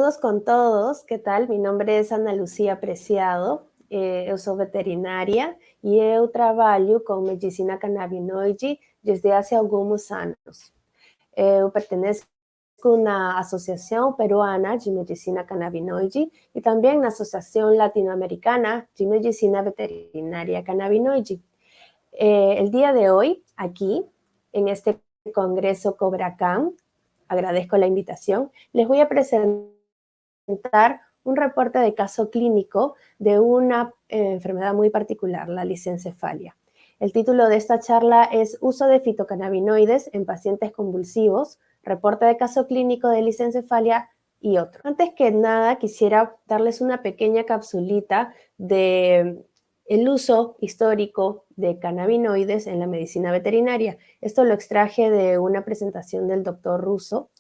Saludos con todos, ¿qué tal? Mi nombre es Ana Lucía Preciado, eu sou veterinária e eu trabalho com medicina cannabinoide desde há alguns anos. Eu pertenço na Associação Peruana de Medicina Cannabinoide e também na Associação Latinoamericana de Medicina Veterinaria Cannabinoide. El día de hoy, aquí, en este Congreso CobraCan, agradezco la invitación, les voy a presentar un reporte de caso clínico de una enfermedad muy particular, la lisencefalia. El título de esta charla es Uso de fitocannabinoides en pacientes convulsivos, reporte de caso clínico de lisencefalia y otro. Antes que nada, quisiera darles una pequeña capsulita de el uso histórico de cannabinoides en la medicina veterinaria. Esto lo extraje de una presentación del doctor Russo,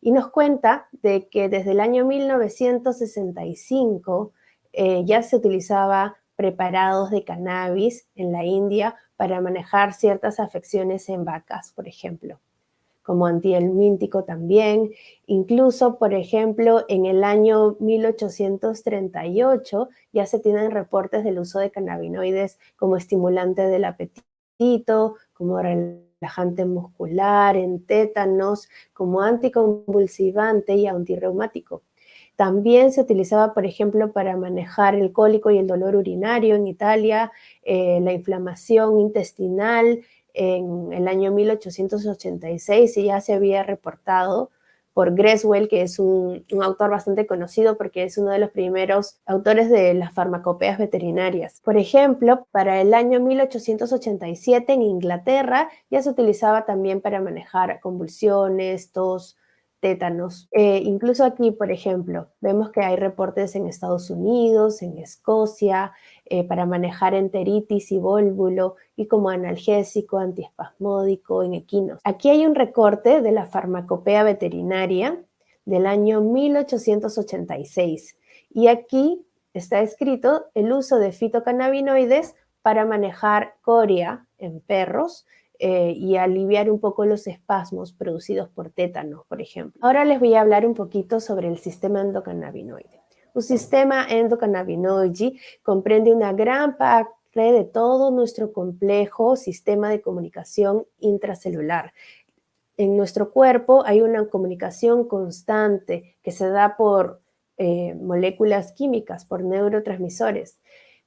y nos cuenta de que desde el año 1965 ya se utilizaba preparados de cannabis en la India para manejar ciertas afecciones en vacas, por ejemplo, como antihelmíntico también. Incluso, por ejemplo, en el año 1838 ya se tienen reportes del uso de cannabinoides como estimulante del apetito, como relajante muscular, en tétanos, como anticonvulsivante y antirreumático. También se utilizaba, por ejemplo, para manejar el cólico y el dolor urinario en Italia, la inflamación intestinal. En el año 1886 y ya se había reportado por Greswell, que es un autor bastante conocido porque es uno de los primeros autores de las farmacopeas veterinarias. Por ejemplo, para el año 1887 en Inglaterra ya se utilizaba también para manejar convulsiones, tos, tétanos. Incluso aquí, por ejemplo, vemos que hay reportes en Estados Unidos, en Escocia, para manejar enteritis y vólvulo y como analgésico, antiespasmódico en equinos. Aquí hay un recorte de la farmacopea veterinaria del año 1886 y aquí está escrito el uso de fitocannabinoides para manejar coria en perros y aliviar un poco los espasmos producidos por tétanos, por ejemplo. Ahora les voy a hablar un poquito sobre el sistema endocannabinoide. Un sistema endocannabinoide comprende una gran parte de todo nuestro complejo sistema de comunicación intracelular. En nuestro cuerpo hay una comunicación constante que se da por moléculas químicas, por neurotransmisores.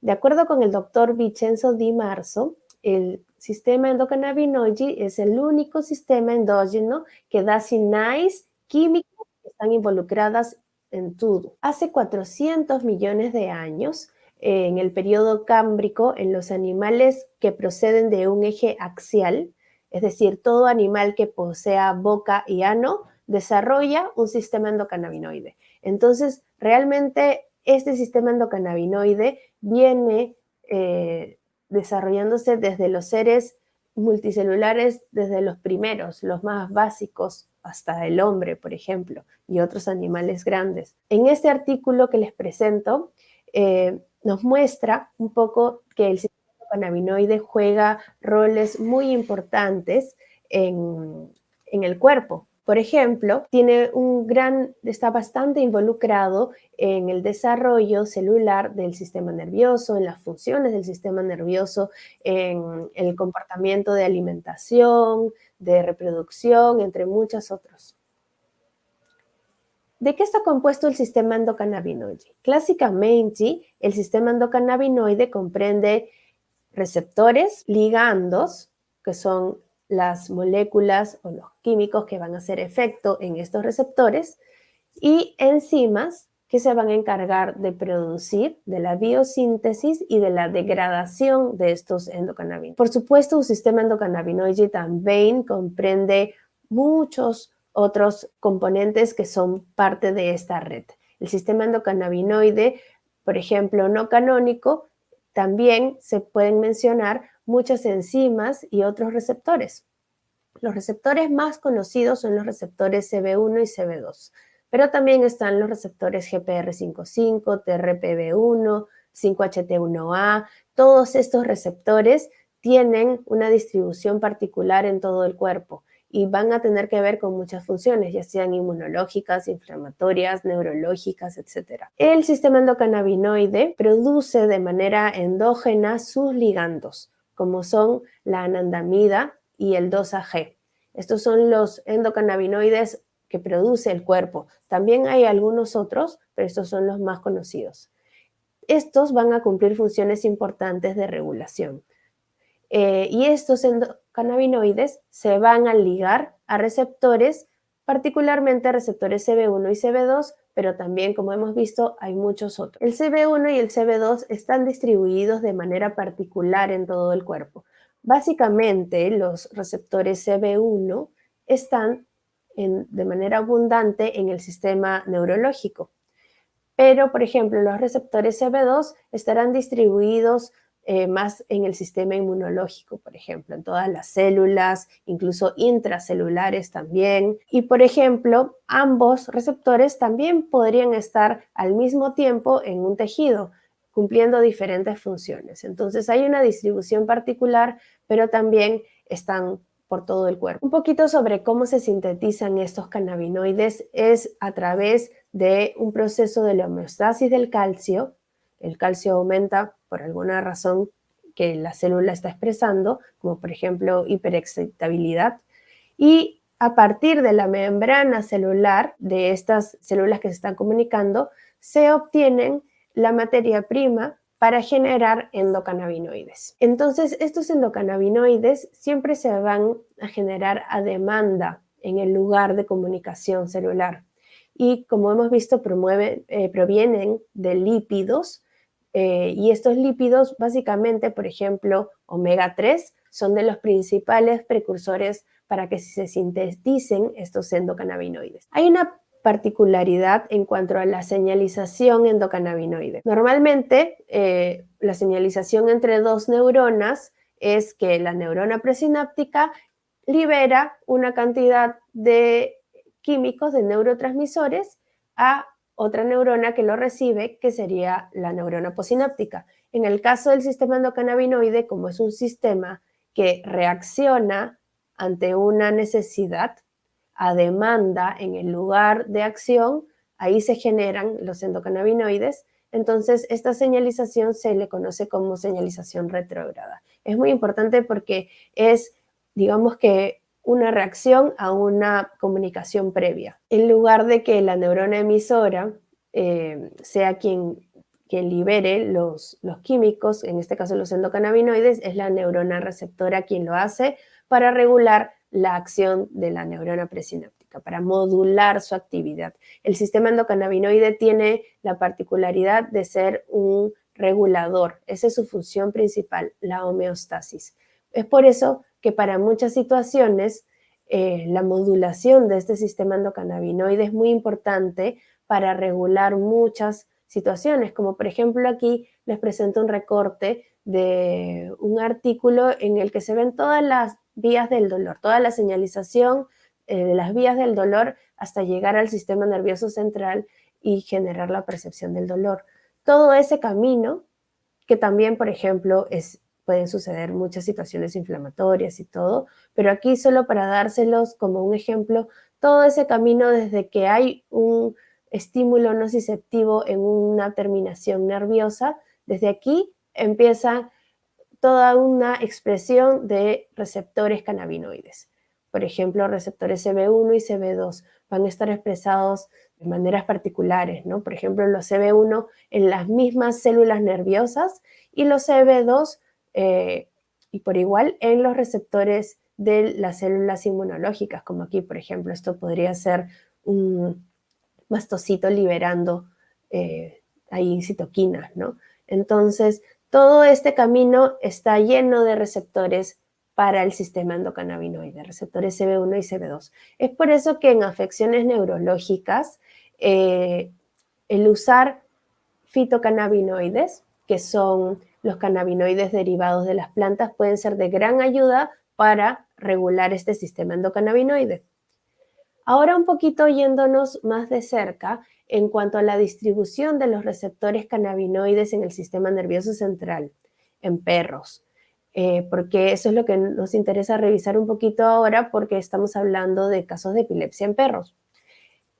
De acuerdo con el doctor Vincenzo Di Marzo, el sistema endocannabinoide es el único sistema endógeno que da señales químicas que están involucradas en todo. Hace 400 millones de años, en el periodo cámbrico, en los animales que proceden de un eje axial, es decir, todo animal que posea boca y ano, desarrolla un sistema endocannabinoide. Entonces, realmente este sistema endocannabinoide viene desarrollándose desde los seres multicelulares, desde los primeros, los más básicos, hasta el hombre, por ejemplo, y otros animales grandes. En este artículo que les presento, nos muestra un poco que el sistema endocannabinoide juega roles muy importantes en el cuerpo. Por ejemplo, está bastante involucrado en el desarrollo celular del sistema nervioso, en las funciones del sistema nervioso, en el comportamiento de alimentación, de reproducción, entre muchos otros. ¿De qué está compuesto el sistema endocannabinoide? Clásicamente, el sistema endocannabinoide comprende receptores, ligandos, que son las moléculas o los químicos que van a hacer efecto en estos receptores, y enzimas que se van a encargar de producir de la biosíntesis y de la degradación de estos endocannabinoides. Por supuesto, un sistema endocannabinoide también comprende muchos otros componentes que son parte de esta red. El sistema endocannabinoide, por ejemplo, no canónico, también se pueden mencionar muchas enzimas y otros receptores. Los receptores más conocidos son los receptores CB1 y CB2, pero también están los receptores GPR55, TRPV1, 5HT1A. Todos estos receptores tienen una distribución particular en todo el cuerpo y van a tener que ver con muchas funciones, ya sean inmunológicas, inflamatorias, neurológicas, etc. El sistema endocannabinoide produce de manera endógena sus ligandos, como son la anandamida y el 2-AG. Estos son los endocannabinoides que produce el cuerpo. También hay algunos otros, pero estos son los más conocidos. Estos van a cumplir funciones importantes de regulación. Y estos endocannabinoides se van a ligar a receptores, particularmente receptores CB1 y CB2, pero también, como hemos visto, hay muchos otros. El CB1 y el CB2 están distribuidos de manera particular en todo el cuerpo. Básicamente, los receptores CB1 están de manera abundante en el sistema neurológico. Pero, por ejemplo, los receptores CB2 estarán distribuidos más en el sistema inmunológico, por ejemplo, en todas las células, incluso intracelulares también. Y, por ejemplo, ambos receptores también podrían estar al mismo tiempo en un tejido, cumpliendo diferentes funciones. Entonces, hay una distribución particular, pero también están por todo el cuerpo. Un poquito sobre cómo se sintetizan estos cannabinoides es a través de un proceso de la homeostasis del calcio. El calcio aumenta por alguna razón que la célula está expresando, como por ejemplo hiperexcitabilidad, y a partir de la membrana celular de estas células que se están comunicando, se obtienen la materia prima para generar endocannabinoides. Entonces, estos endocannabinoides siempre se van a generar a demanda en el lugar de comunicación celular. Y como hemos visto, provienen de lípidos, y estos lípidos básicamente, por ejemplo, omega 3, son de los principales precursores para que se sinteticen estos endocannabinoides. Hay una particularidad en cuanto a la señalización endocannabinoide. Normalmente, la señalización entre dos neuronas es que la neurona presináptica libera una cantidad de químicos, de neurotransmisores, a otra neurona que lo recibe, que sería la neurona posináptica. En el caso del sistema endocannabinoide, como es un sistema que reacciona ante una necesidad a demanda en el lugar de acción, ahí se generan los endocannabinoides. Entonces, esta señalización se le conoce como señalización retrógrada. Es muy importante porque es, digamos que, una reacción a una comunicación previa. En lugar de que la neurona emisora sea quien libere los químicos, en este caso los endocannabinoides, es la neurona receptora quien lo hace para regular la acción de la neurona presináptica, para modular su actividad. El sistema endocannabinoide tiene la particularidad de ser un regulador. Esa es su función principal, la homeostasis. Es por eso que para muchas situaciones la modulación de este sistema endocannabinoide es muy importante para regular muchas situaciones, como por ejemplo aquí les presento un recorte de un artículo en el que se ven todas las vías del dolor, toda la señalización de las vías del dolor hasta llegar al sistema nervioso central y generar la percepción del dolor. Todo ese camino, que también, por ejemplo, pueden suceder muchas situaciones inflamatorias y todo, pero aquí solo para dárselos como un ejemplo, todo ese camino desde que hay un estímulo nociceptivo en una terminación nerviosa, desde aquí empieza toda una expresión de receptores cannabinoides. Por ejemplo, receptores CB1 y CB2 van a estar expresados de maneras particulares, ¿no? Por ejemplo, los CB1 en las mismas células nerviosas y los CB2 y por igual en los receptores de las células inmunológicas, como aquí, por ejemplo, esto podría ser un mastocito liberando ahí citoquinas, ¿no? Entonces, todo este camino está lleno de receptores para el sistema endocannabinoide, receptores CB1 y CB2. Es por eso que en afecciones neurológicas, el usar fitocannabinoides, que son los cannabinoides derivados de las plantas, pueden ser de gran ayuda para regular este sistema endocannabinoide. Ahora un poquito yéndonos más de cerca en cuanto a la distribución de los receptores cannabinoides en el sistema nervioso central, en perros. porque eso es lo que nos interesa revisar un poquito ahora, porque estamos hablando de casos de epilepsia en perros.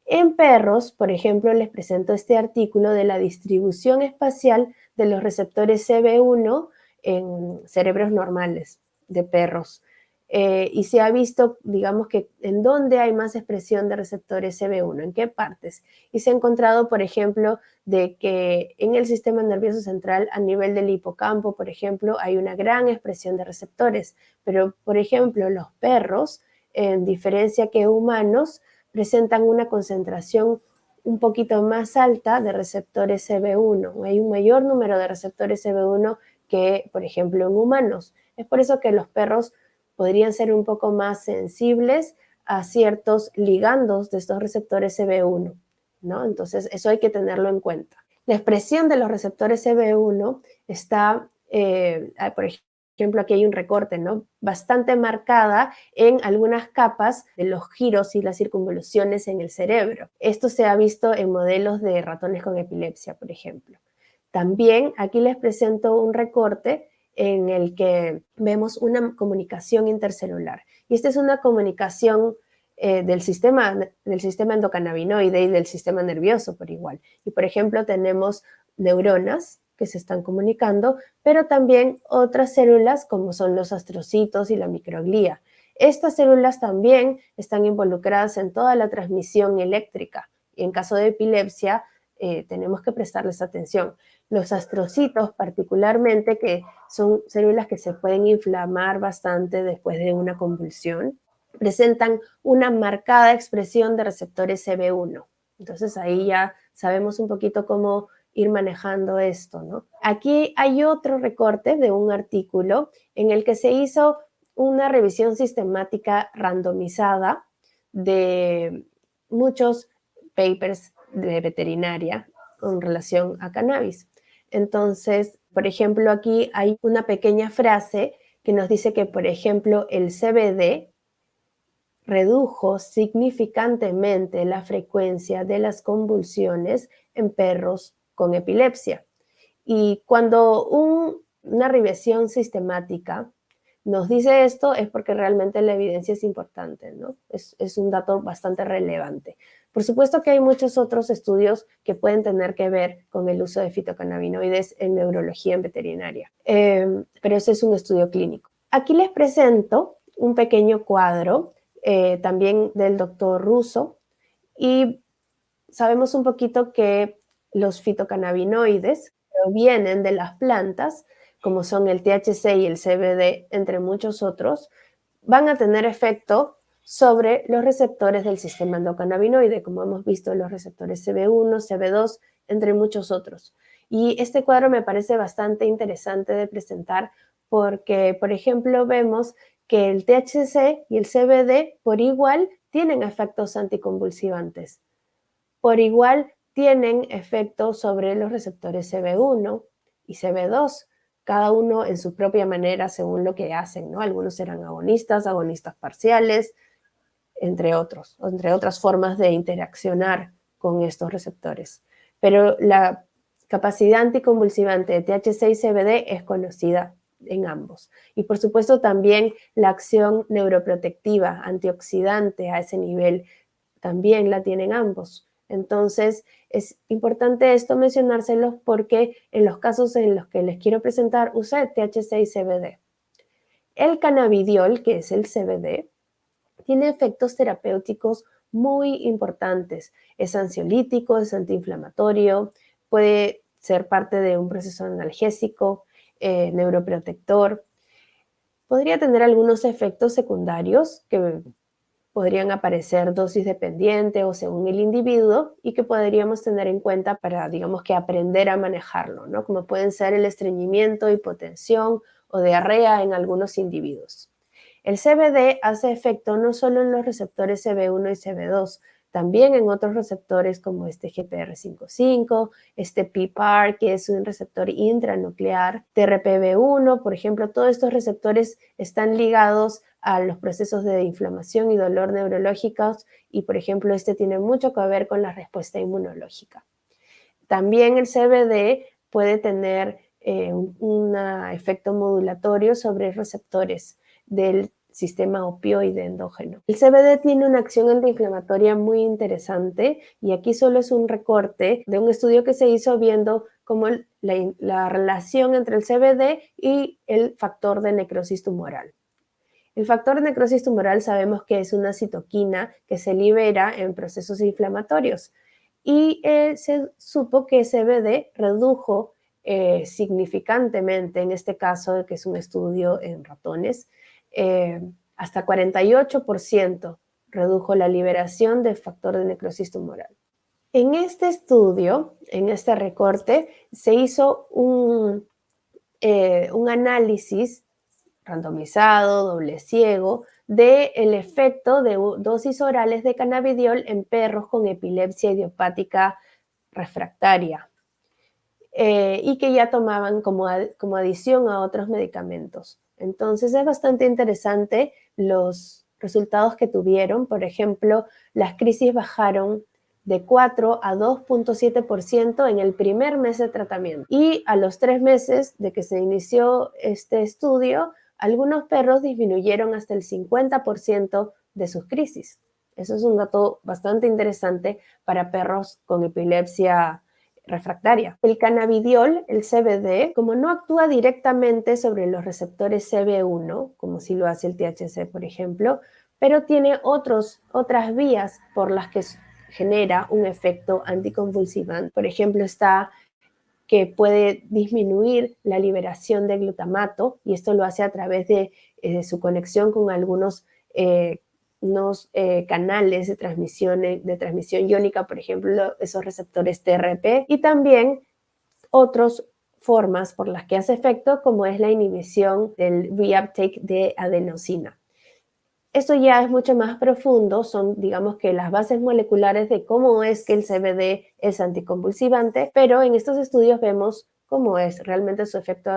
En perros, por ejemplo, les presento este artículo de la distribución espacial de los receptores CB1 en cerebros normales de perros. Y se ha visto, digamos, que en dónde hay más expresión de receptores CB1, en qué partes. Y se ha encontrado, por ejemplo, de que en el sistema nervioso central, a nivel del hipocampo, por ejemplo, hay una gran expresión de receptores. Pero, por ejemplo, los perros, en diferencia que humanos, presentan una concentración un poquito más alta de receptores CB1. Hay un mayor número de receptores CB1 que, por ejemplo, en humanos. Es por eso que los perros podrían ser un poco más sensibles a ciertos ligandos de estos receptores CB1, ¿no? Entonces, eso hay que tenerlo en cuenta. La expresión de los receptores CB1 está, por ejemplo, aquí hay un recorte, ¿no? Bastante marcada en algunas capas de los giros y las circunvoluciones en el cerebro. Esto se ha visto en modelos de ratones con epilepsia, por ejemplo. También aquí les presento un recorte en el que vemos una comunicación intercelular. Y esta es una comunicación del sistema endocannabinoide y del sistema nervioso por igual. Y por ejemplo tenemos neuronas que se están comunicando, pero también otras células como son los astrocitos y la microglía. Estas células también están involucradas en toda la transmisión eléctrica. Y en caso de epilepsia, tenemos que prestarles atención. Los astrocitos particularmente, que son células que se pueden inflamar bastante después de una convulsión, presentan una marcada expresión de receptores CB1. Entonces ahí ya sabemos un poquito cómo ir manejando esto, ¿no? Aquí hay otro recorte de un artículo en el que se hizo una revisión sistemática randomizada de muchos papers de veterinaria con relación a cannabis. Entonces, por ejemplo, aquí hay una pequeña frase que nos dice que, por ejemplo, el CBD redujo significantemente la frecuencia de las convulsiones en perros con epilepsia. Y cuando una revisión sistemática nos dice esto es porque realmente la evidencia es importante, ¿no? Es un dato bastante relevante. Por supuesto que hay muchos otros estudios que pueden tener que ver con el uso de fitocannabinoides en neurología en veterinaria, pero ese es un estudio clínico. Aquí les presento un pequeño cuadro también del doctor Russo y sabemos un poquito que los fitocannabinoides provienen de las plantas, como son el THC y el CBD, entre muchos otros, van a tener efecto sobre los receptores del sistema endocannabinoide, como hemos visto los receptores CB1, CB2, entre muchos otros. Y este cuadro me parece bastante interesante de presentar porque, por ejemplo, vemos que el THC y el CBD por igual tienen efectos anticonvulsivantes. Por igual tienen efectos sobre los receptores CB1 y CB2, cada uno en su propia manera según lo que hacen, ¿no? Algunos serán agonistas parciales, entre otras formas de interaccionar con estos receptores. Pero la capacidad anticonvulsivante de THC y CBD es conocida en ambos. Y por supuesto también la acción neuroprotectiva, antioxidante a ese nivel, también la tienen ambos. Entonces, es importante esto mencionárselo porque en los casos en los que les quiero presentar, usé THC y CBD. El cannabidiol, que es el CBD, tiene efectos terapéuticos muy importantes. Es ansiolítico, es antiinflamatorio, puede ser parte de un proceso analgésico, neuroprotector. Podría tener algunos efectos secundarios que podrían aparecer dosis dependiente o según el individuo y que podríamos tener en cuenta para, digamos que aprender a manejarlo, ¿no? Como pueden ser el estreñimiento, hipotensión o diarrea en algunos individuos. El CBD hace efecto no solo en los receptores CB1 y CB2, también en otros receptores como este GPR55, este PPAR, que es un receptor intranuclear, TRPV1, por ejemplo, todos estos receptores están ligados a los procesos de inflamación y dolor neurológicos y, por ejemplo, este tiene mucho que ver con la respuesta inmunológica. También el CBD puede tener un efecto modulatorio sobre receptores del sistema opioide endógeno. El CBD tiene una acción antiinflamatoria muy interesante y aquí solo es un recorte de un estudio que se hizo viendo cómo la relación entre el CBD y el factor de necrosis tumoral. El factor de necrosis tumoral sabemos que es una citoquina que se libera en procesos inflamatorios y se supo que CBD redujo significantemente, en este caso, que es un estudio en ratones, hasta 48% redujo la liberación del factor de necrosis tumoral. En este estudio, en este recorte, se hizo un análisis randomizado, doble ciego, del efecto de dosis orales de cannabidiol en perros con epilepsia idiopática refractaria y que ya tomaban como adición a otros medicamentos. Entonces es bastante interesante los resultados que tuvieron. Por ejemplo, las crisis bajaron de 4 a 2.7% en el primer mes de tratamiento. Y a los 3 meses de que se inició este estudio, algunos perros disminuyeron hasta el 50% de sus crisis. Eso es un dato bastante interesante para perros con epilepsia refractaria. El cannabidiol, el CBD, como no actúa directamente sobre los receptores CB1, como si lo hace el THC, por ejemplo, pero tiene otras vías por las que genera un efecto anticonvulsivante. Por ejemplo, está que puede disminuir la liberación de glutamato y esto lo hace a través de su conexión con algunos canales de transmisión iónica, por ejemplo, esos receptores TRP y también otras formas por las que hace efecto, como es la inhibición del reuptake de adenosina. Esto ya es mucho más profundo, son, digamos que las bases moleculares de cómo es que el CBD es anticonvulsivante, pero en estos estudios vemos cómo es realmente su efecto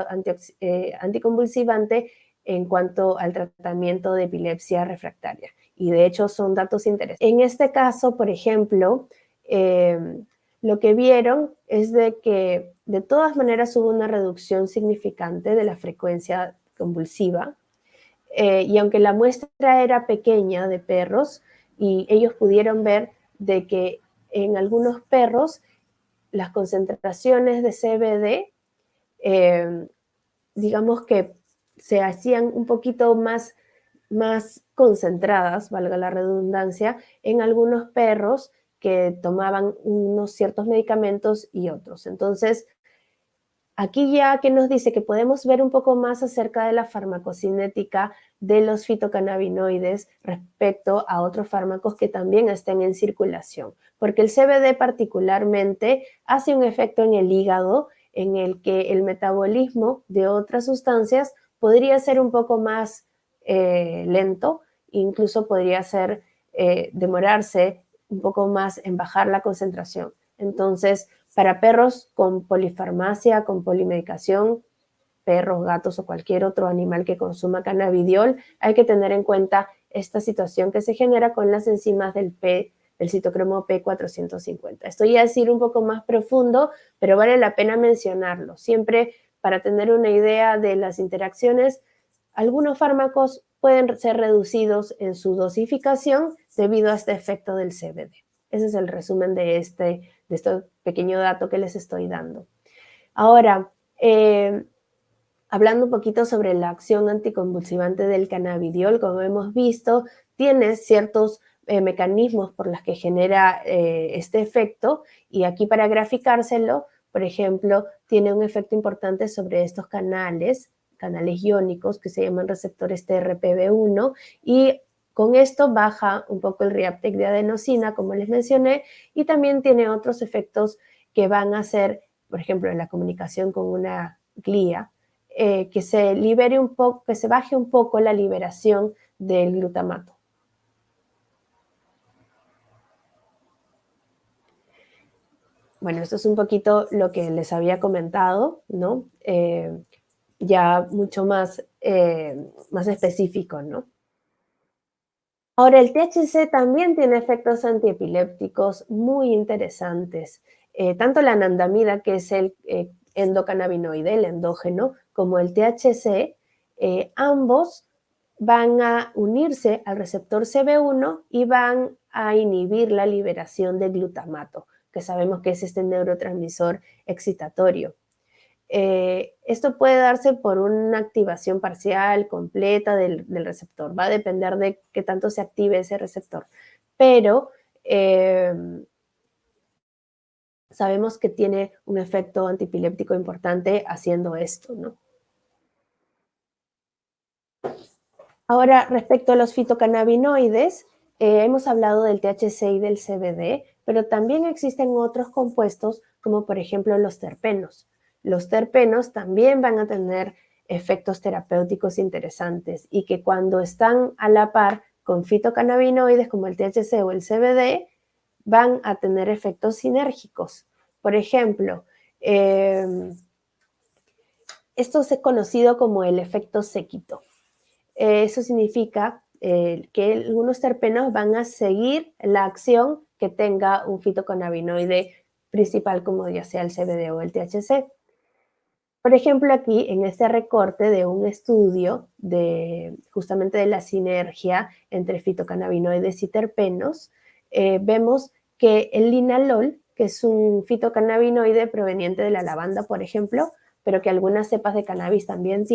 anticonvulsivante en cuanto al tratamiento de epilepsia refractaria. Y de hecho son datos interesantes. En este caso, por ejemplo, lo que vieron es de que de todas maneras hubo una reducción significante de la frecuencia convulsiva, y aunque la muestra era pequeña de perros y ellos pudieron ver de que en algunos perros las concentraciones de CBD, digamos que se hacían un poquito más concentradas, valga la redundancia, en algunos perros que tomaban unos ciertos medicamentos y otros. Entonces, aquí ya que nos dice que podemos ver un poco más acerca de la farmacocinética de los fitocannabinoides respecto a otros fármacos que también estén en circulación, porque el CBD particularmente hace un efecto en el hígado en el que el metabolismo de otras sustancias podría ser un poco más lento, incluso podría ser demorarse un poco más en bajar la concentración. Entonces, para perros con polifarmacia, con polimedicación, perros, gatos o cualquier otro animal que consuma cannabidiol, hay que tener en cuenta esta situación que se genera con las enzimas del citocromo P450. Esto ya es ir un poco más profundo, pero vale la pena mencionarlo. Siempre para tener una idea de las interacciones, algunos fármacos pueden ser reducidos en su dosificación debido a este efecto del CBD. Ese es el resumen de este pequeño dato que les estoy dando. Ahora, hablando un poquito sobre la acción anticonvulsivante del cannabidiol, como hemos visto, tiene ciertos mecanismos por los que genera este efecto, y aquí para graficárselo, por ejemplo, tiene un efecto importante sobre estos canales iónicos que se llaman receptores TRPV1, y con esto baja un poco el reuptake de adenosina, como les mencioné, y también tiene otros efectos que van a hacer, por ejemplo, en la comunicación con una glía, que se libere un poco, que se baje un poco la liberación del glutamato. Bueno, esto es un poquito lo que les había comentado, ¿no? Ya mucho más específico, ¿no? Ahora, el THC también tiene efectos antiepilépticos muy interesantes. Tanto la anandamida, que es el endocannabinoide, el endógeno, como el THC, ambos van a unirse al receptor CB1 y van a inhibir la liberación de glutamato, que sabemos que es este neurotransmisor excitatorio. Esto puede darse por una activación parcial, completa del receptor. Va a depender de qué tanto se active ese receptor. Pero sabemos que tiene un efecto antipiléptico importante haciendo esto, ¿no? Ahora, respecto a los fitocannabinoides, hemos hablado del THC y del CBD, pero también existen otros compuestos, como por ejemplo los terpenos. Los terpenos también van a tener efectos terapéuticos interesantes y que cuando están a la par con fitocannabinoides como el THC o el CBD, van a tener efectos sinérgicos. Por ejemplo, esto es conocido como el efecto séquito. Eso significa que algunos terpenos van a seguir la acción que tenga un fitocannabinoide principal, como ya sea el CBD o el THC. Por ejemplo, aquí en este recorte de un estudio justamente de la sinergia entre fitocannabinoides y terpenos, vemos que el linalol, que es un fitocannabinoide proveniente de la lavanda, por ejemplo, pero que algunas cepas de cannabis también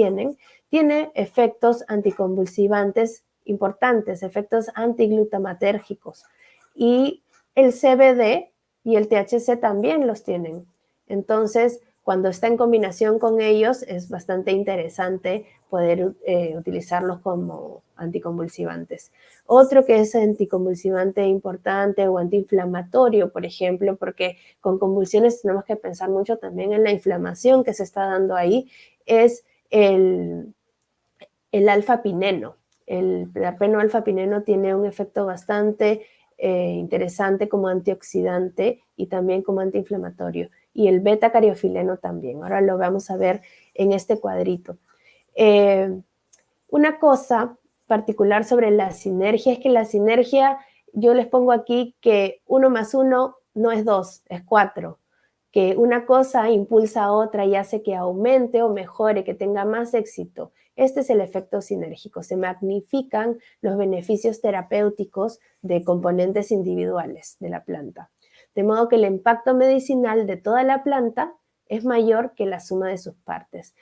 tiene efectos anticonvulsivantes importantes, efectos antiglutamatérgicos. Y el CBD y el THC también los tienen. Entonces, cuando está en combinación con ellos, es bastante interesante poder utilizarlos como anticonvulsivantes. Otro que es anticonvulsivante importante o antiinflamatorio, por ejemplo, porque con convulsiones tenemos que pensar mucho también en la inflamación que se está dando ahí, es el alfa-pineno. El terpeno alfa-pineno tiene un efecto bastante interesante como antioxidante y también como antiinflamatorio. Y el beta-cariofileno también. Ahora lo vamos a ver en este cuadrito. Una cosa particular sobre la sinergia es que la sinergia, yo les pongo aquí que 1 más 1 no es 2, es 4. Que una cosa impulsa a otra y hace que aumente o mejore, que tenga más éxito. Este es el efecto sinérgico. Se magnifican los beneficios terapéuticos de componentes individuales de la planta. De modo que el impacto medicinal de toda la planta es mayor que la suma de sus partes.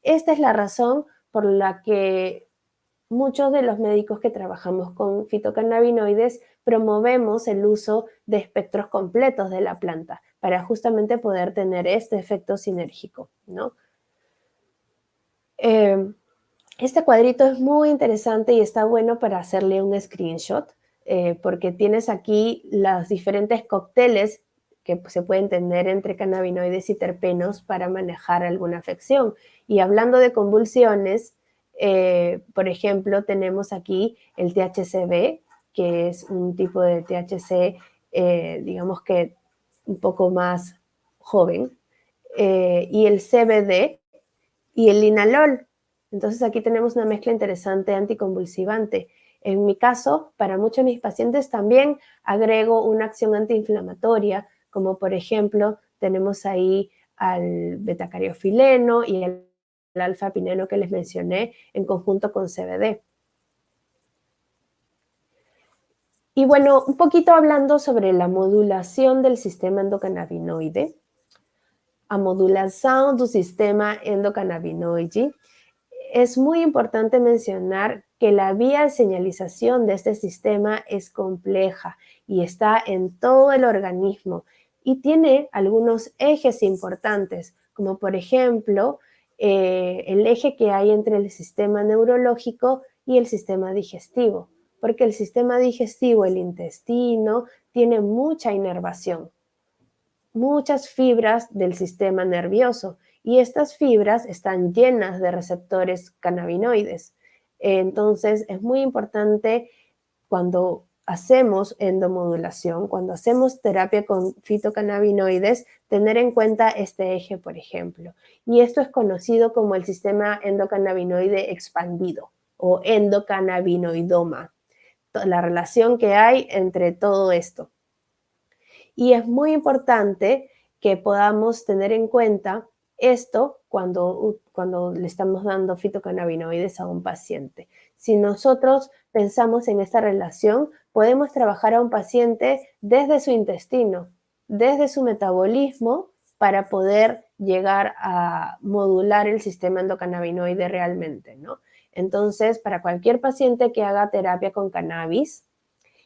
Esta es la razón por la que muchos de los médicos que trabajamos con fitocannabinoides promovemos el uso de espectros completos de la planta para justamente poder tener este efecto sinérgico, ¿no? Este cuadrito es muy interesante y está bueno para hacerle un screenshot porque tienes aquí los diferentes cócteles que se pueden tener entre cannabinoides y terpenos para manejar alguna afección. Y hablando de convulsiones, por ejemplo, tenemos aquí el THCV, que es un tipo de THC, digamos que un poco más joven, y el CBD y el linalol. Entonces aquí tenemos una mezcla interesante anticonvulsivante. En mi caso, para muchos de mis pacientes también agrego una acción antiinflamatoria, como por ejemplo tenemos ahí al betacariofileno y el alfa-pineno que les mencioné en conjunto con CBD. Y bueno, un poquito hablando sobre la modulación del sistema endocannabinoide. A modulação do sistema endocannabinoide, es muy importante mencionar que la vía de señalización de este sistema es compleja y está en todo el organismo y tiene algunos ejes importantes, como por ejemplo el eje que hay entre el sistema neurológico y el sistema digestivo, porque el sistema digestivo, el intestino, tiene mucha inervación, muchas fibras del sistema nervioso y estas fibras están llenas de receptores cannabinoides. Entonces es muy importante cuando hacemos endomodulación, cuando hacemos terapia con fitocannabinoides, tener en cuenta este eje, por ejemplo. Y esto es conocido como el sistema endocannabinoide expandido o endocannabinoidoma, la relación que hay entre todo esto. Y es muy importante que podamos tener en cuenta Esto cuando le estamos dando fitocannabinoides a un paciente. Si nosotros pensamos en esta relación, podemos trabajar a un paciente desde su intestino, desde su metabolismo, para poder llegar a modular el sistema endocannabinoide realmente, ¿no? Entonces, para cualquier paciente que haga terapia con cannabis,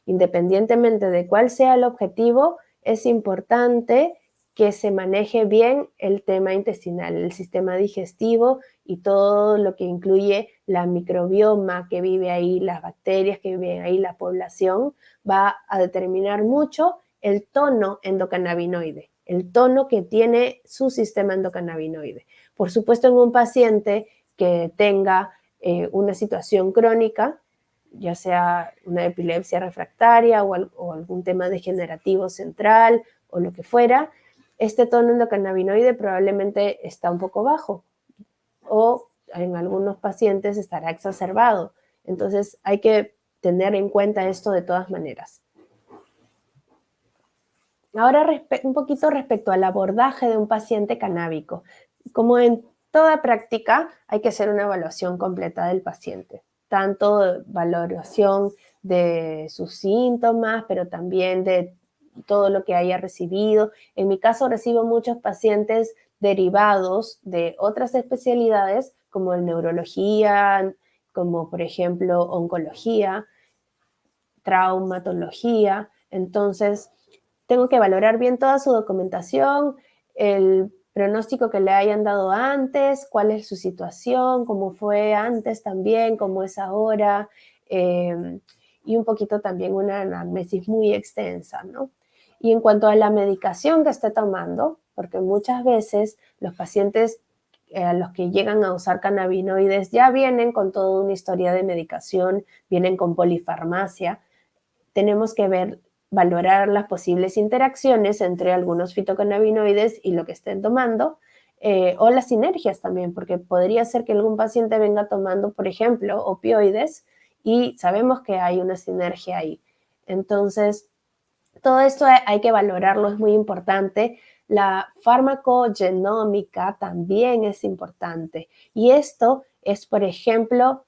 independientemente de cuál sea el objetivo, es importante que se maneje bien el tema intestinal, el sistema digestivo y todo lo que incluye la microbioma que vive ahí, las bacterias que viven ahí, la población, va a determinar mucho el tono endocannabinoide, el tono que tiene su sistema endocannabinoide. Por supuesto, en un paciente que tenga una situación crónica, ya sea una epilepsia refractaria o algún tema degenerativo central o lo que fuera, este tono endocannabinoide probablemente está un poco bajo o en algunos pacientes estará exacerbado. Entonces hay que tener en cuenta esto de todas maneras. Ahora un poquito respecto al abordaje de un paciente canábico. Como en toda práctica, hay que hacer una evaluación completa del paciente, tanto valoración de sus síntomas, pero también de todo lo que haya recibido. En mi caso recibo muchos pacientes derivados de otras especialidades como en neurología, como por ejemplo oncología, traumatología. Entonces, tengo que valorar bien toda su documentación, el pronóstico que le hayan dado antes, cuál es su situación, cómo fue antes también, cómo es ahora, y un poquito también una anamnesis muy extensa, ¿no? Y en cuanto a la medicación que esté tomando, porque muchas veces los pacientes a los que llegan a usar cannabinoides ya vienen con toda una historia de medicación, vienen con polifarmacia, tenemos que valorar las posibles interacciones entre algunos fitocannabinoides y lo que estén tomando, o las sinergias también, porque podría ser que algún paciente venga tomando, por ejemplo, opioides y sabemos que hay una sinergia ahí. Entonces, todo esto hay que valorarlo, es muy importante. La farmacogenómica también es importante. Y esto es, por ejemplo,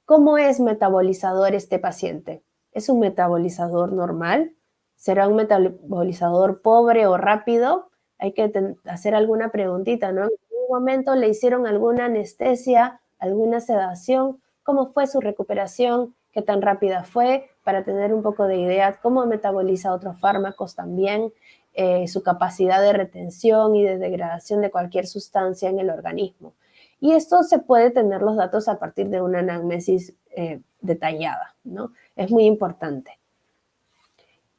¿cómo es metabolizador este paciente? ¿Es un metabolizador normal? ¿Será un metabolizador pobre o rápido? Hay que hacer alguna preguntita, ¿no? ¿En algún momento le hicieron alguna anestesia, alguna sedación? ¿Cómo fue su recuperación? ¿Qué tan rápida fue? Para tener un poco de idea cómo metaboliza otros fármacos también, su capacidad de retención y de degradación de cualquier sustancia en el organismo. Y esto se puede tener los datos a partir de una anamnesis detallada, ¿no? Es muy importante.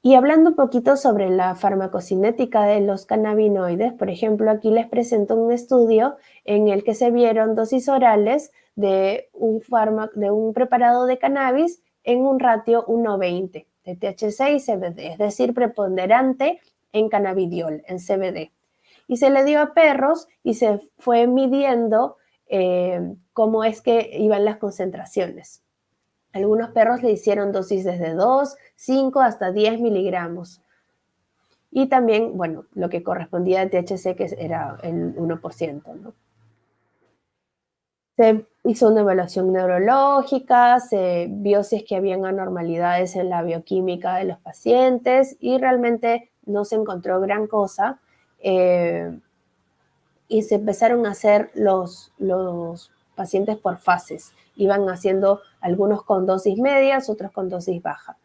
Y hablando un poquito sobre la farmacocinética de los cannabinoides, por ejemplo, aquí les presento un estudio en el que se vieron dosis orales de un preparado de cannabis en un ratio 1:20 de THC y CBD, es decir, preponderante en cannabidiol, en CBD. Y se le dio a perros y se fue midiendo cómo es que iban las concentraciones. Algunos perros le hicieron dosis desde 2, 5 hasta 10 miligramos. Y también, bueno, lo que correspondía al THC, que era el 1%, ¿no? Se hizo una evaluación neurológica, se vio si es que habían anormalidades en la bioquímica de los pacientes y realmente no se encontró gran cosa. Y se empezaron a hacer los pacientes por fases. Iban haciendo algunos con dosis medias, otros con dosis baja.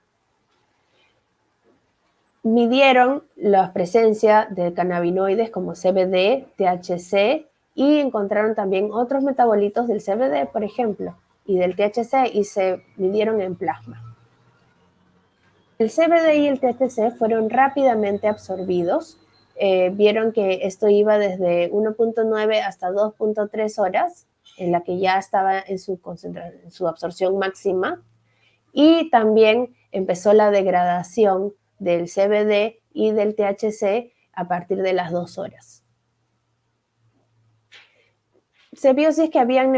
Midieron la presencia de cannabinoides como CBD, THC y encontraron también otros metabolitos del CBD, por ejemplo, y del THC y se midieron en plasma. El CBD y el THC fueron rápidamente absorbidos. Vieron que esto iba desde 1.9 hasta 2.3 horas, en la que ya estaba en su absorción máxima. Y también empezó la degradación del CBD y del THC a partir de las 2 horas. Se vio si es que habían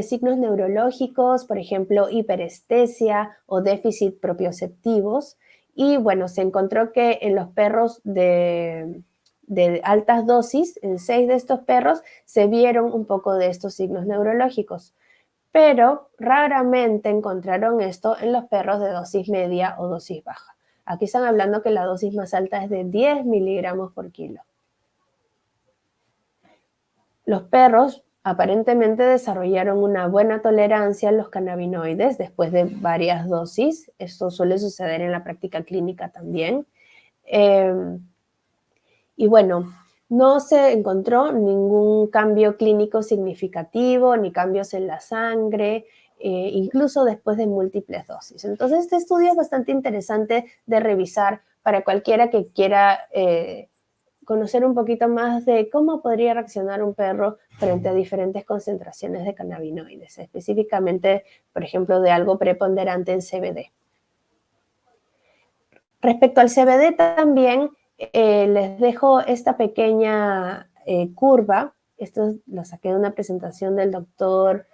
signos neurológicos, por ejemplo, hiperestesia o déficit propioceptivos. Y bueno, se encontró que en los perros de de altas dosis, en 6 de estos perros se vieron un poco de estos signos neurológicos, pero raramente encontraron esto en los perros de dosis media o dosis baja. Aquí están hablando que la dosis más alta es de 10 miligramos por kilo. Los perros aparentemente desarrollaron una buena tolerancia a los cannabinoides después de varias dosis. Esto suele suceder en la práctica clínica también. Y bueno, no se encontró ningún cambio clínico significativo, ni cambios en la sangre, incluso después de múltiples dosis. Entonces, este estudio es bastante interesante de revisar para cualquiera que quiera conocer un poquito más de cómo podría reaccionar un perro frente a diferentes concentraciones de cannabinoides, específicamente, por ejemplo, de algo preponderante en CBD. Respecto al CBD también, les dejo esta pequeña curva. Esto lo saqué de una presentación del doctor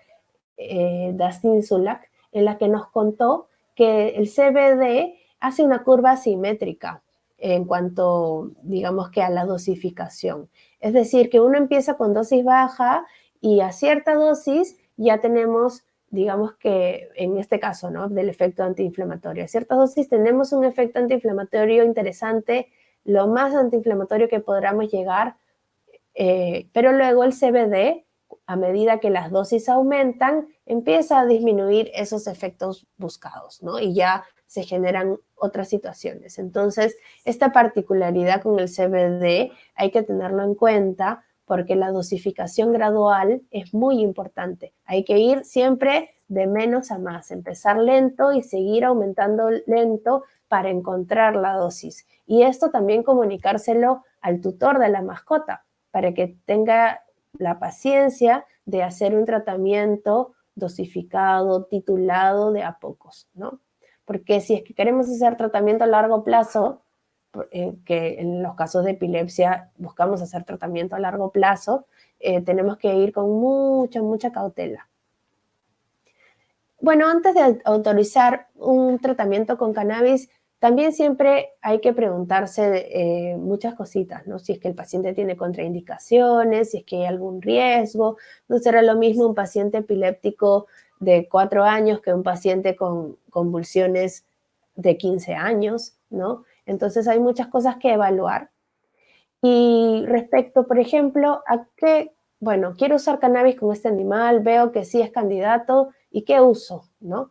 Dustin Sulak, en la que nos contó que el CBD hace una curva simétrica en cuanto, digamos que a la dosificación. Es decir, que uno empieza con dosis baja y a cierta dosis ya tenemos, digamos que en este caso, ¿no? Del efecto antiinflamatorio. A cierta dosis tenemos un efecto antiinflamatorio interesante, lo más antiinflamatorio que podamos llegar, pero luego el CBD, a medida que las dosis aumentan, empieza a disminuir esos efectos buscados, ¿no? Y ya se generan otras situaciones. Entonces, esta particularidad con el CBD hay que tenerlo en cuenta porque la dosificación gradual es muy importante. Hay que ir siempre de menos a más, empezar lento y seguir aumentando lento para encontrar la dosis. Y esto también comunicárselo al tutor de la mascota para que tenga la paciencia de hacer un tratamiento dosificado, titulado de a pocos, ¿no? Porque si es que queremos hacer tratamiento a largo plazo, que en los casos de epilepsia buscamos hacer tratamiento a largo plazo, tenemos que ir con mucha cautela. Bueno, antes de autorizar un tratamiento con cannabis, también siempre hay que preguntarse muchas cositas, ¿no? Si es que el paciente tiene contraindicaciones, si es que hay algún riesgo. No será lo mismo un paciente epiléptico de 4 años que un paciente con convulsiones de 15 años, ¿no? Entonces hay muchas cosas que evaluar. Y respecto, por ejemplo, a qué, bueno, quiero usar cannabis con este animal, veo que sí es candidato, ¿y qué uso? ¿No?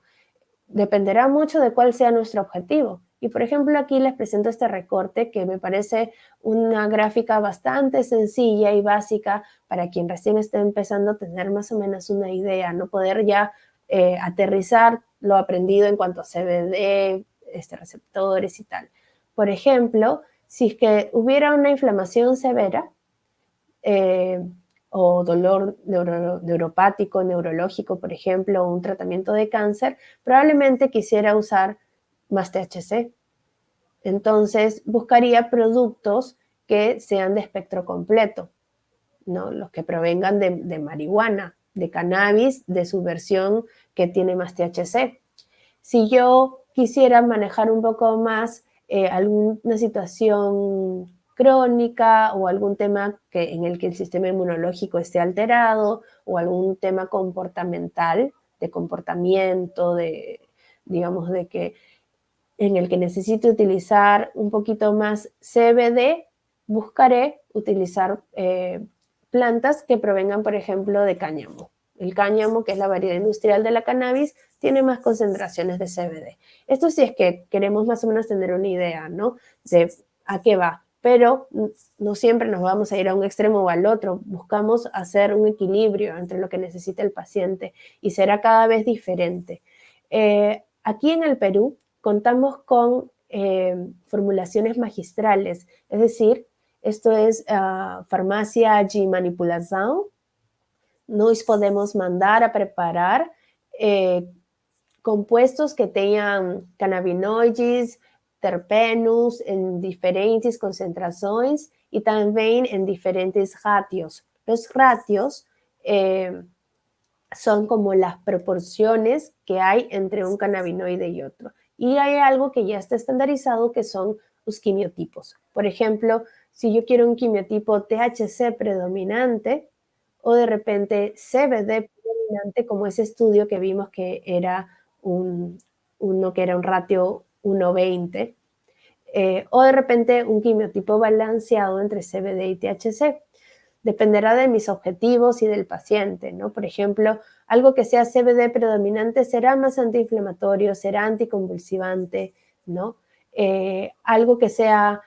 Dependerá mucho de cuál sea nuestro objetivo. Y por ejemplo, aquí les presento este recorte que me parece una gráfica bastante sencilla y básica para quien recién esté empezando a tener más o menos una idea, no poder ya aterrizar lo aprendido en cuanto a CBD, receptores y tal. Por ejemplo, si es que hubiera una inflamación severa, o dolor neuropático, neurológico, por ejemplo, o un tratamiento de cáncer, probablemente quisiera usar más THC. Entonces, buscaría productos que sean de espectro completo, ¿no? Los que provengan de marihuana, de cannabis, de su versión que tiene más THC. Si yo quisiera manejar un poco más alguna situación crónica o algún tema en el que el sistema inmunológico esté alterado o algún tema comportamental, de comportamiento, digamos, de que en el que necesito utilizar un poquito más CBD, buscaré utilizar plantas que provengan, por ejemplo, de cáñamo. El cáñamo, que es la variedad industrial de la cannabis, tiene más concentraciones de CBD. Esto sí es que queremos más o menos tener una idea, ¿no? De a qué va. Pero no siempre nos vamos a ir a un extremo o al otro. Buscamos hacer un equilibrio entre lo que necesita el paciente y será cada vez diferente. Aquí en el Perú contamos con formulaciones magistrales, es decir, esto es farmacia de manipulación. Nos podemos mandar a preparar compuestos que tengan cannabinoides, terpenos en diferentes concentraciones y también en diferentes ratios. Los ratios son como las proporciones que hay entre un cannabinoide y otro. Y hay algo que ya está estandarizado que son los quimiotipos. Por ejemplo, si yo quiero un quimiotipo THC predominante o de repente CBD predominante, como ese estudio que vimos que era uno que era un ratio 1:20, o de repente un quimiotipo balanceado entre CBD y THC. Dependerá de mis objetivos y del paciente, ¿no? Por ejemplo, algo que sea CBD predominante será más antiinflamatorio, será anticonvulsivante, ¿no? Algo que sea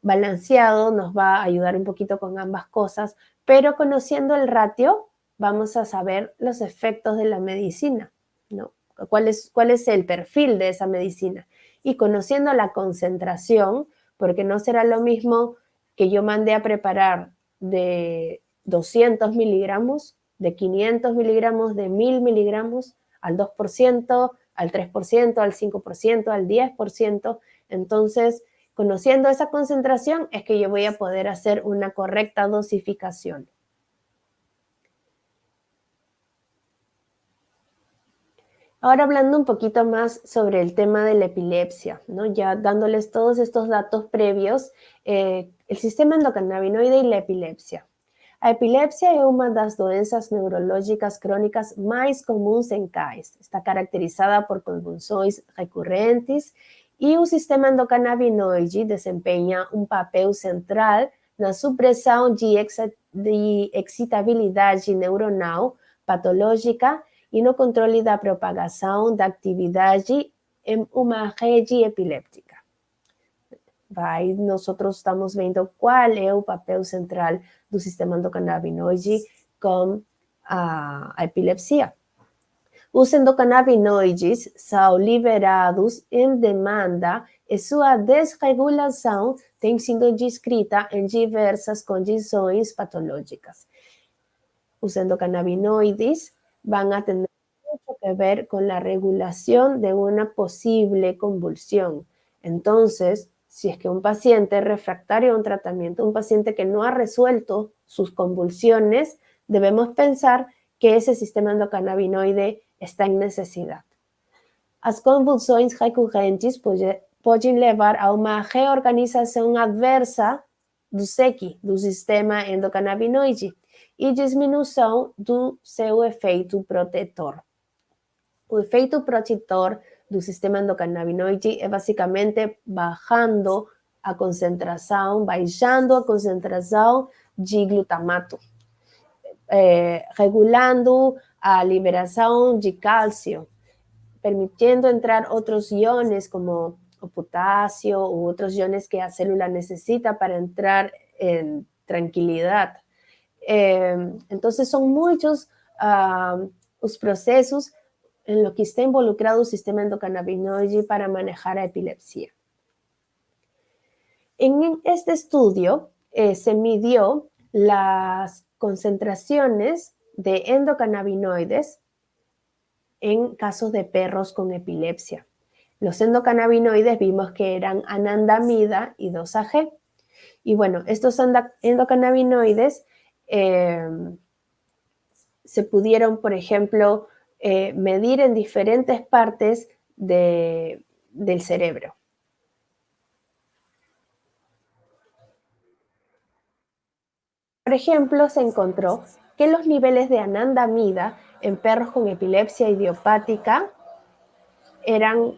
balanceado nos va a ayudar un poquito con ambas cosas, pero conociendo el ratio vamos a saber los efectos de la medicina, ¿no? ¿Cuál es el perfil de esa medicina? Y conociendo la concentración, porque no será lo mismo que yo mande a preparar de 200 miligramos, de 500 miligramos, de 1000 miligramos, al 2%, al 3%, al 5%, al 10%. Entonces, conociendo esa concentración es que yo voy a poder hacer una correcta dosificación. Ahora hablando un poquito más sobre el tema de la epilepsia, ¿no? Ya dándoles todos estos datos previos, el sistema endocannabinoide y la epilepsia. A epilepsia é uma das doenças neurológicas crônicas mais comuns em cães. Está caracterizada por convulsões recorrentes e o sistema endocannabinoide desempenha um papel central na supressão de excitabilidade neuronal patológica e no controle da propagação da atividade em uma rede epiléptica. Aí nós estamos vendo qual é o papel central do sistema endocannabinoide com a epilepsia. Os endocannabinoides são liberados em demanda e sua desregulação tem sido descrita em diversas condições patológicas. Os endocannabinoides van a tener mucho que ver con la regulación de una posible convulsión. Entonces, si es que un paciente refractario a un tratamiento, un paciente que no ha resuelto sus convulsiones, debemos pensar que ese sistema endocannabinoide está en necesidad. As convulsões recorrentes podem levar a uma reorganização adversa do SECI, do sistema endocannabinoide, e diminuição do seu efeito protetor. O efeito protetor do sistema endocannabinoide é basicamente baixando a concentração de glutamato, regulando a liberação de cálcio, permitiendo entrar otros iones como o potasio u otros iones que la célula necesita para entrar en tranquilidad. Entonces son muchos los procesos en los que está involucrado el sistema endocannabinoide para manejar la epilepsia. En este estudio se midió las concentraciones de endocannabinoides en casos de perros con epilepsia. Los endocannabinoides vimos que eran anandamida y 2-AG. Y bueno, estos endocannabinoides se pudieron, por ejemplo, medir en diferentes partes del cerebro. Por ejemplo, se encontró que los niveles de anandamida en perros con epilepsia idiopática eran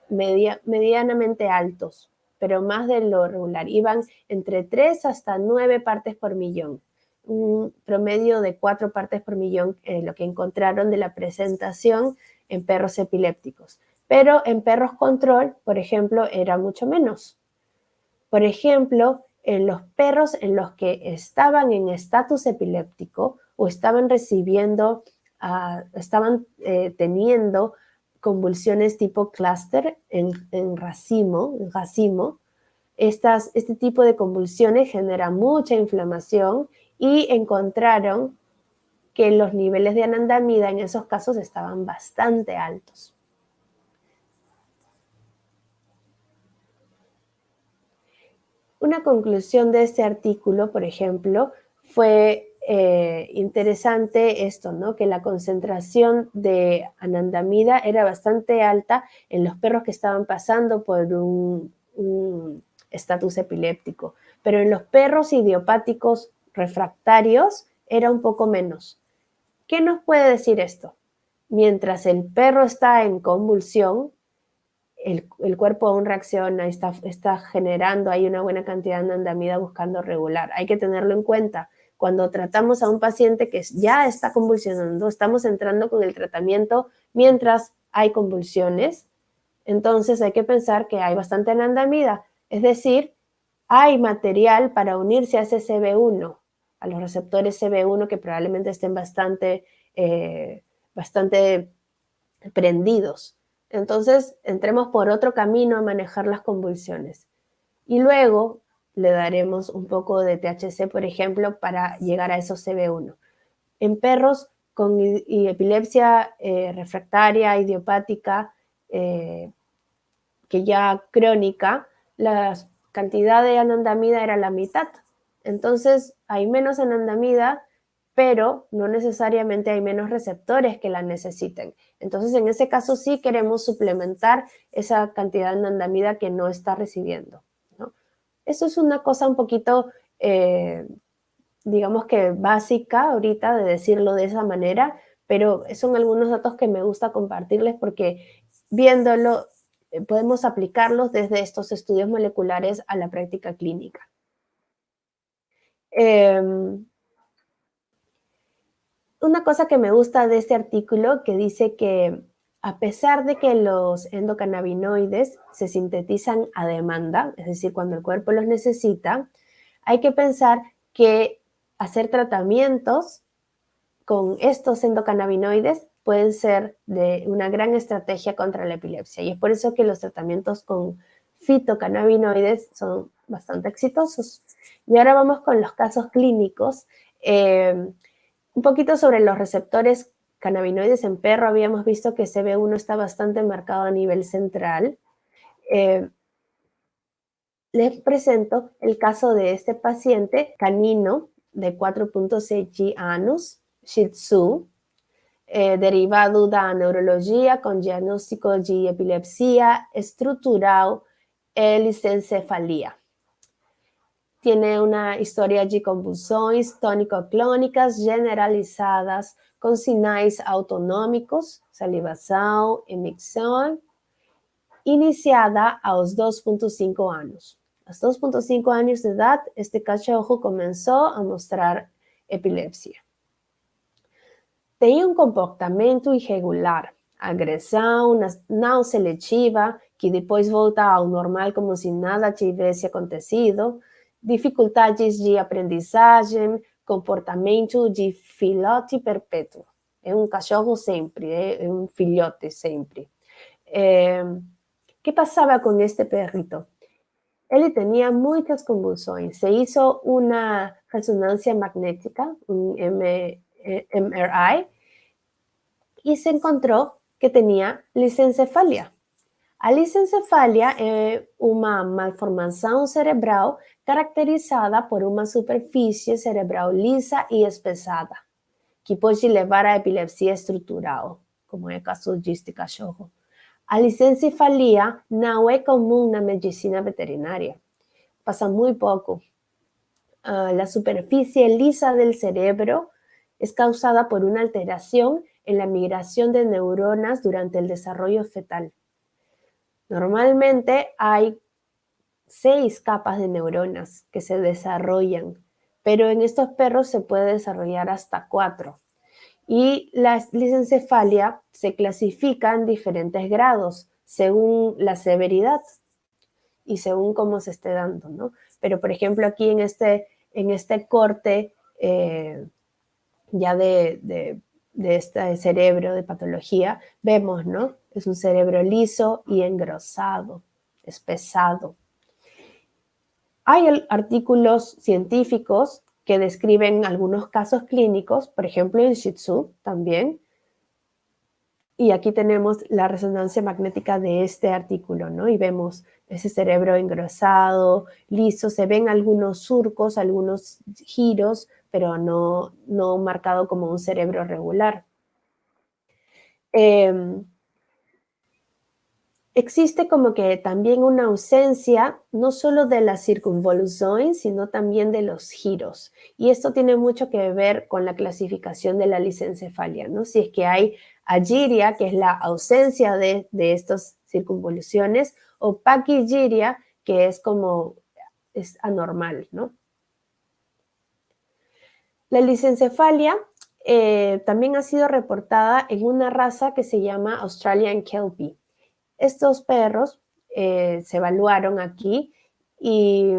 medianamente altos, pero más de lo regular. Iban entre 3 hasta 9 partes por millón, un promedio de 4 partes por millón, lo que encontraron de la presentación en perros epilépticos. Pero en perros control, por ejemplo, era mucho menos. Por ejemplo, en los perros en los que estaban en estatus epiléptico o estaban recibiendo, estaban teniendo convulsiones tipo clúster en racimo, este tipo de convulsiones genera mucha inflamación y encontraron que los niveles de anandamida en esos casos estaban bastante altos. Una conclusión de este artículo, por ejemplo, fue interesante esto, ¿no? Que la concentración de anandamida era bastante alta en los perros que estaban pasando por un estatus epiléptico. Pero en los perros idiopáticos refractarios era un poco menos. ¿Qué nos puede decir esto? Mientras el perro está en convulsión, el cuerpo aún reacciona, está generando ahí una buena cantidad de anandamida buscando regular. Hay que tenerlo en cuenta. Cuando tratamos a un paciente que ya está convulsionando, estamos entrando con el tratamiento mientras hay convulsiones, entonces hay que pensar que hay bastante anandamida, es decir, hay material para unirse a ese CB1, a los receptores CB1 que probablemente estén bastante prendidos. Entonces, entremos por otro camino a manejar las convulsiones. Y luego le daremos un poco de THC, por ejemplo, para llegar a esos CB1. En perros con epilepsia refractaria, idiopática, que ya crónica, la cantidad de anandamida era la mitad. Entonces, hay menos anandamida, pero no necesariamente hay menos receptores que la necesiten. Entonces, en ese caso sí queremos suplementar esa cantidad de anandamida que no está recibiendo, ¿no? Eso es una cosa un poquito, digamos que básica ahorita de decirlo de esa manera, pero son algunos datos que me gusta compartirles porque viéndolo podemos aplicarlos desde estos estudios moleculares a la práctica clínica. Una cosa que me gusta de este artículo que dice que a pesar de que los endocannabinoides se sintetizan a demanda, es decir, cuando el cuerpo los necesita, hay que pensar que hacer tratamientos con estos endocannabinoides pueden ser de una gran estrategia contra la epilepsia. Y es por eso que los tratamientos con fitocannabinoides son bastante exitosos. Y ahora vamos con los casos clínicos. Un poquito sobre los receptores cannabinoides en perro. Habíamos visto que CB1 está bastante marcado a nivel central. Les presento el caso de este paciente canino de 4.6 anos, Shih Tzu, derivado da neurologia com diagnóstico de epilepsia estrutural e licencefalia. Tiene una historia de convulsões tónico-clônicas generalizadas com sinais autonômicos, salivação e micção, iniciada aos 2.5 anos. Aos 2.5 anos de idade, este cachorro começou a mostrar epilepsia. Tem um comportamento irregular, agressão não seletiva, que depois volta ao normal como se nada tivesse acontecido, dificuldades de aprendizagem, comportamento de filhote perpétuo. É um cachorro sempre, é um filhote sempre. ¿Qué pasaba con este perrito? Él tenía muchas convulsiones. Se hizo una resonancia magnética, un MRI, y se encontró que tenía lisencefalia. A lisencefalia é uma malformação cerebral caracterizada por uma superfície cerebral lisa e espessada, que pode levar à epilepsia estrutural, como é o caso deste cachorro. A lisencefalia não é comum na medicina veterinária. Pasa muy poco. La superficie lisa del cerebro es causada por una alteración en la migración de neuronas durante el desarrollo fetal. Normalmente hay 6 capas de neuronas que se desarrollan, pero en estos perros se puede desarrollar hasta 4. Y la lisencefalia se clasifica en diferentes grados según la severidad y según cómo se esté dando, ¿no? Pero, por ejemplo, aquí en este corte ya de este cerebro de patología, vemos, ¿no? Es un cerebro liso y engrosado, espesado. Hay artículos científicos que describen algunos casos clínicos, por ejemplo, en Shih Tzu también. Y aquí tenemos la resonancia magnética de este artículo, ¿no? Y vemos ese cerebro engrosado, liso, se ven algunos surcos, algunos giros, pero no marcado como un cerebro regular. existe como que también una ausencia, no solo de las circunvoluciones, sino también de los giros. Y esto tiene mucho que ver con la clasificación de la lisencefalia, ¿no? Si es que hay agiria, que es la ausencia de estas circunvoluciones, o paquigiria, que es como, es anormal, ¿no? La lisencefalia también ha sido reportada en una raza que se llama Australian Kelpie. Estos perros se evaluaron aquí y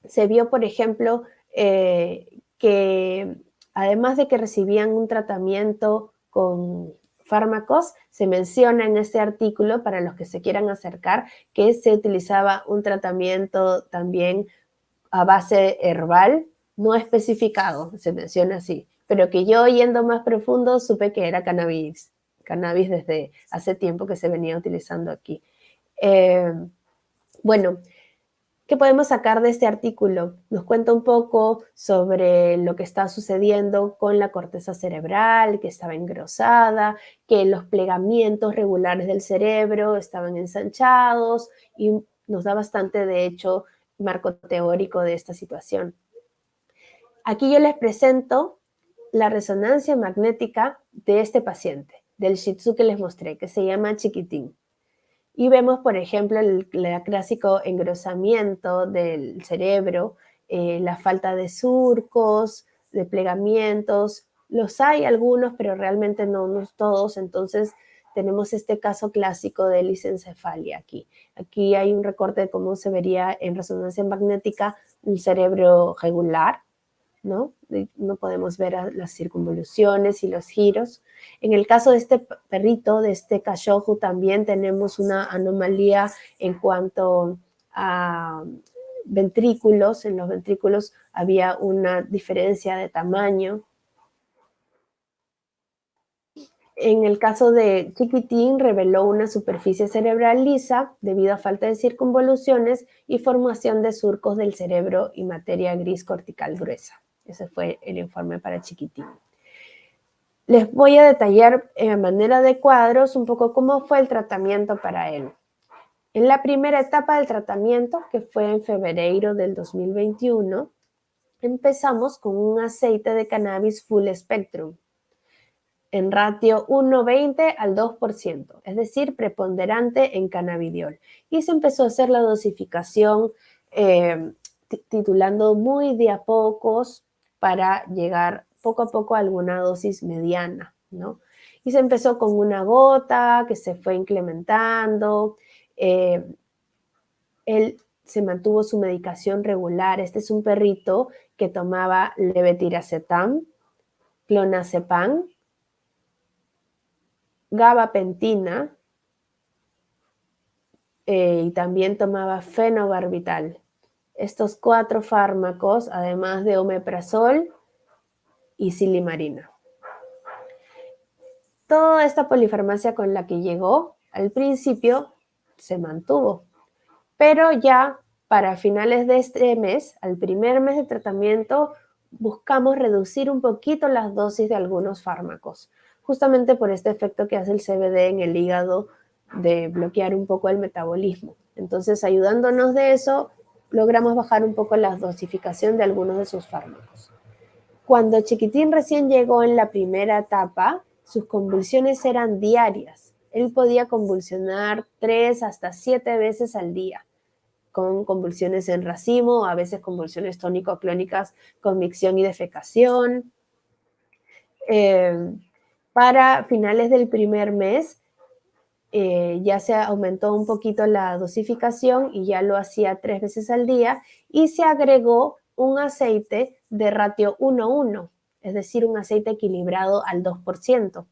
se vio, por ejemplo, que además de que recibían un tratamiento con fármacos, se menciona en este artículo, para los que se quieran acercar, que se utilizaba un tratamiento también a base herbal, no especificado, se menciona así, pero que yo, yendo más profundo, supe que era cannabis desde hace tiempo que se venía utilizando aquí. Bueno, ¿qué podemos sacar de este artículo? Nos cuenta un poco sobre lo que está sucediendo con la corteza cerebral, que estaba engrosada, que los plegamientos regulares del cerebro estaban ensanchados, y nos da bastante, de hecho, marco teórico de esta situación. Aquí yo les presento la resonancia magnética de este paciente, del Shih Tzu que les mostré, que se llama Chiquitín. Y vemos, por ejemplo, el clásico engrosamiento del cerebro, la falta de surcos, de plegamientos. Los hay algunos, pero realmente no todos. Entonces, tenemos este caso clásico de lisencefalia aquí. Aquí hay un recorte de cómo se vería en resonancia magnética un cerebro regular, ¿no? No podemos ver las circunvoluciones y los giros. En el caso de este perrito, de este cachorro, también tenemos una anomalía en cuanto a ventrículos. En los ventrículos había una diferencia de tamaño. En el caso de Chiquitín, reveló una superficie cerebral lisa debido a falta de circunvoluciones y formación de surcos del cerebro y materia gris cortical gruesa. Ese fue el informe para Chiquitín. Les voy a detallar en manera de cuadros un poco cómo fue el tratamiento para él. En la primera etapa del tratamiento, que fue en febrero del 2021, empezamos con un aceite de cannabis full spectrum en ratio 1,20 al 2%, es decir, preponderante en cannabidiol. Y se empezó a hacer la dosificación titulando muy de a pocos para llegar poco a poco a alguna dosis mediana, ¿no? Y se empezó con una gota que se fue incrementando. Él se mantuvo su medicación regular. Este es un perrito que tomaba levetiracetam, clonazepam, gabapentina, y también tomaba fenobarbital. Estos 4 fármacos, además de omeprazol y silimarina. Toda esta polifarmacia con la que llegó al principio se mantuvo, pero ya para finales de este mes, al primer mes de tratamiento, buscamos reducir un poquito las dosis de algunos fármacos, justamente por este efecto que hace el CBD en el hígado de bloquear un poco el metabolismo. Entonces, ayudándonos de eso, logramos bajar un poco la dosificación de algunos de sus fármacos. Cuando Chiquitín recién llegó en la primera etapa, sus convulsiones eran diarias. Él podía convulsionar 3 hasta 7 veces al día, con convulsiones en racimo, a veces convulsiones tónico-clónicas con micción y defecación. Para finales del primer mes, ya se aumentó un poquito la dosificación y ya lo hacía 3 veces al día, y se agregó un aceite de ratio 1:1, es decir, un aceite equilibrado al 2%,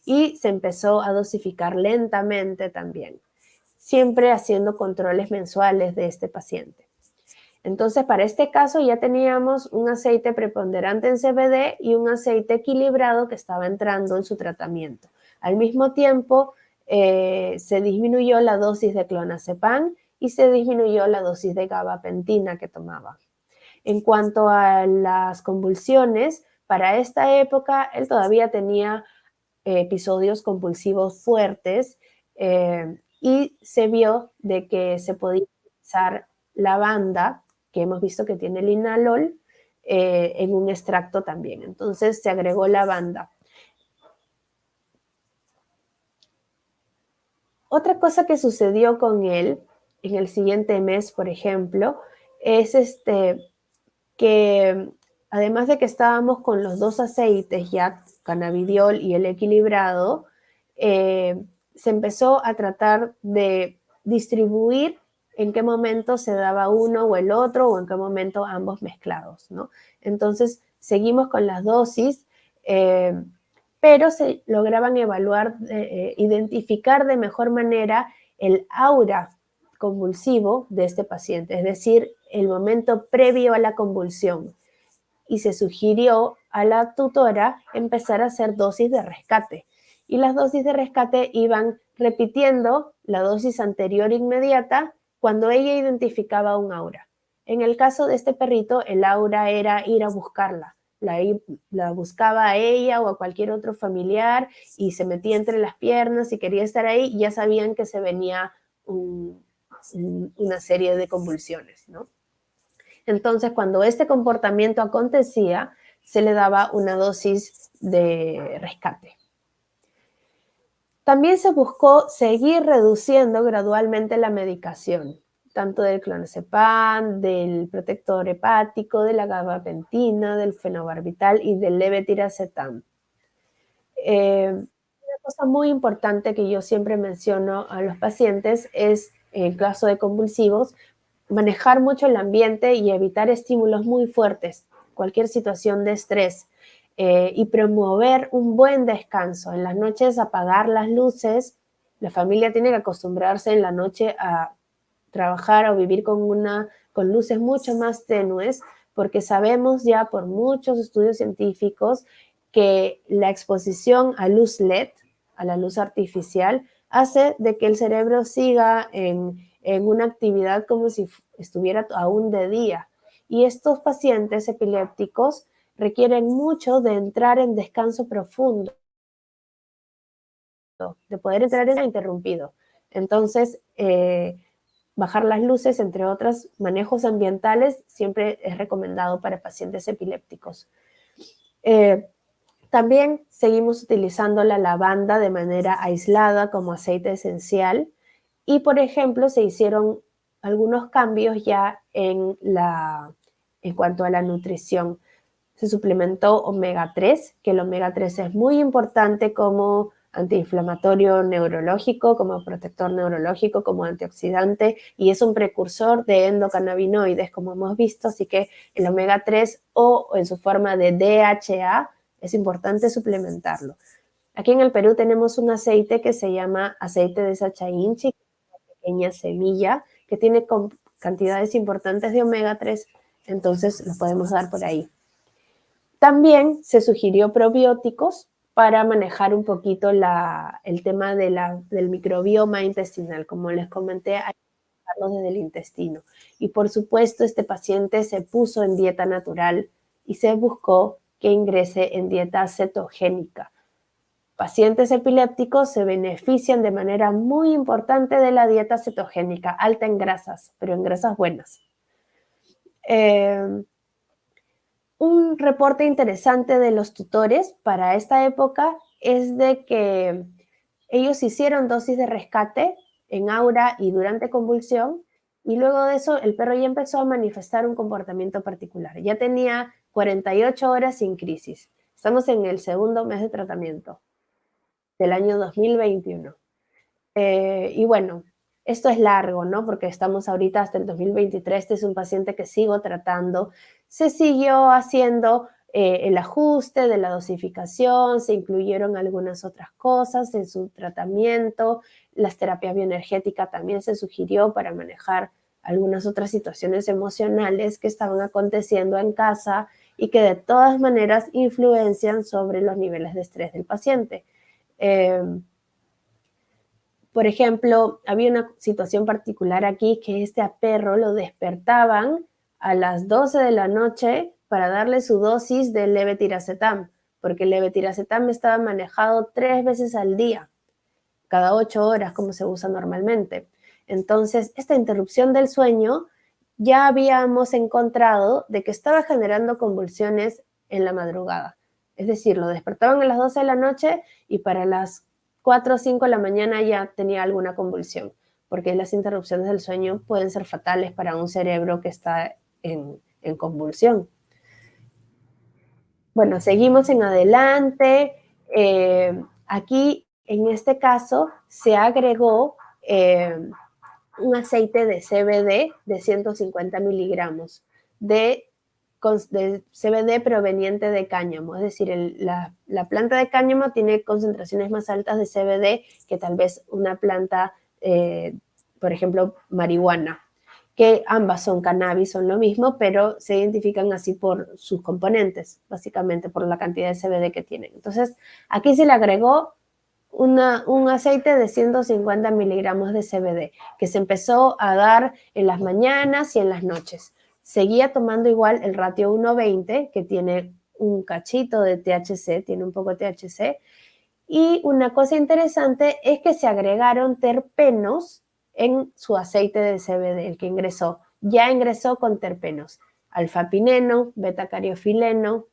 y se empezó a dosificar lentamente también, siempre haciendo controles mensuales de este paciente. Entonces, para este caso ya teníamos un aceite preponderante en CBD y un aceite equilibrado que estaba entrando en su tratamiento. Al mismo tiempo, se disminuyó la dosis de clonazepam y se disminuyó la dosis de gabapentina que tomaba. En cuanto a las convulsiones, para esta época él todavía tenía episodios convulsivos fuertes, y se vio de que se podía utilizar lavanda, que hemos visto que tiene linalol, en un extracto también. Entonces se agregó lavanda. Otra cosa que sucedió con él en el siguiente mes, por ejemplo, es que además de que estábamos con los dos aceites ya, cannabidiol y el equilibrado, se empezó a tratar de distribuir en qué momento se daba uno o el otro o en qué momento ambos mezclados, ¿no? Entonces seguimos con las dosis, pero se lograban evaluar, identificar de mejor manera el aura convulsivo de este paciente, es decir, el momento previo a la convulsión. Y se sugirió a la tutora empezar a hacer dosis de rescate. Y las dosis de rescate iban repitiendo la dosis anterior inmediata cuando ella identificaba un aura. En el caso de este perrito, el aura era ir a buscarla. La buscaba a ella o a cualquier otro familiar y se metía entre las piernas y quería estar ahí y ya sabían que se venía una serie de convulsiones, ¿no? Entonces, cuando este comportamiento acontecía, se le daba una dosis de rescate. También se buscó seguir reduciendo gradualmente la medicación, tanto del clonazepam, del protector hepático, de la gabapentina, del fenobarbital y del levetiracetam. Una cosa muy importante que yo siempre menciono a los pacientes es, en caso de convulsivos, manejar mucho el ambiente y evitar estímulos muy fuertes, cualquier situación de estrés, y promover un buen descanso. En las noches apagar las luces, la familia tiene que acostumbrarse en la noche a trabajar o vivir con luces mucho más tenues, porque sabemos ya por muchos estudios científicos que la exposición a luz LED, a la luz artificial, hace de que el cerebro siga en una actividad como si estuviera aún de día. Y estos pacientes epilépticos requieren mucho de entrar en descanso profundo, de poder entrar en interrumpido. Entonces, bajar las luces, entre otros manejos ambientales, siempre es recomendado para pacientes epilépticos. También seguimos utilizando la lavanda de manera aislada como aceite esencial y, por ejemplo, se hicieron algunos cambios ya en cuanto a la nutrición. Se suplementó omega 3, que el omega 3 es muy importante como antiinflamatorio neurológico, como protector neurológico, como antioxidante, y es un precursor de endocannabinoides, como hemos visto, así que el omega 3 o en su forma de DHA es importante suplementarlo. Aquí en el Perú tenemos un aceite que se llama aceite de Sacha Inchi, una pequeña semilla que tiene cantidades importantes de omega 3, entonces lo podemos dar por ahí. También se sugirió probióticos para manejar un poquito el tema del microbioma intestinal. Como les comenté, hay que trabajarlo desde el intestino. Y por supuesto, este paciente se puso en dieta natural y se buscó que ingrese en dieta cetogénica. Pacientes epilépticos se benefician de manera muy importante de la dieta cetogénica, alta en grasas, pero en grasas buenas. Un reporte interesante de los tutores para esta época es de que ellos hicieron dosis de rescate en aura y durante convulsión, y luego de eso el perro ya empezó a manifestar un comportamiento particular. Ya tenía 48 horas sin crisis. Estamos en el segundo mes de tratamiento del año 2021. Y bueno, esto es largo, ¿no? Porque estamos ahorita hasta el 2023, este es un paciente que sigo tratando. Se siguió haciendo el ajuste de la dosificación, se incluyeron algunas otras cosas en su tratamiento, las terapias bioenergéticas también se sugirió para manejar algunas otras situaciones emocionales que estaban aconteciendo en casa y que de todas maneras influencian sobre los niveles de estrés del paciente. Por ejemplo, había una situación particular aquí que a perro lo despertaban a las 12 de la noche para darle su dosis de levetiracetam, porque el levetiracetam estaba manejado 3 veces al día. cada 8 horas como se usa normalmente. Entonces, esta interrupción del sueño ya habíamos encontrado de que estaba generando convulsiones en la madrugada. Es decir, lo despertaban a las 12 de la noche y para las 4 o 5 de la mañana ya tenía alguna convulsión, porque las interrupciones del sueño pueden ser fatales para un cerebro que está en convulsión. Bueno, seguimos en adelante. Aquí, en este caso, se agregó un aceite de CBD de 150 miligramos de CBD proveniente de cáñamo. Es decir, la planta de cáñamo tiene concentraciones más altas de CBD que tal vez una planta, por ejemplo, marihuana, que ambas son cannabis, son lo mismo, pero se identifican así por sus componentes, básicamente por la cantidad de CBD que tienen. Entonces, aquí se le agregó un aceite de 150 miligramos de CBD, que se empezó a dar en las mañanas y en las noches. Seguía tomando igual el ratio 1:20, que tiene un cachito de THC, tiene un poco de THC. Y una cosa interesante es que se agregaron terpenos en su aceite de CBD, el que ingresó. Ya ingresó con terpenos: alfapineno, betacariofileno,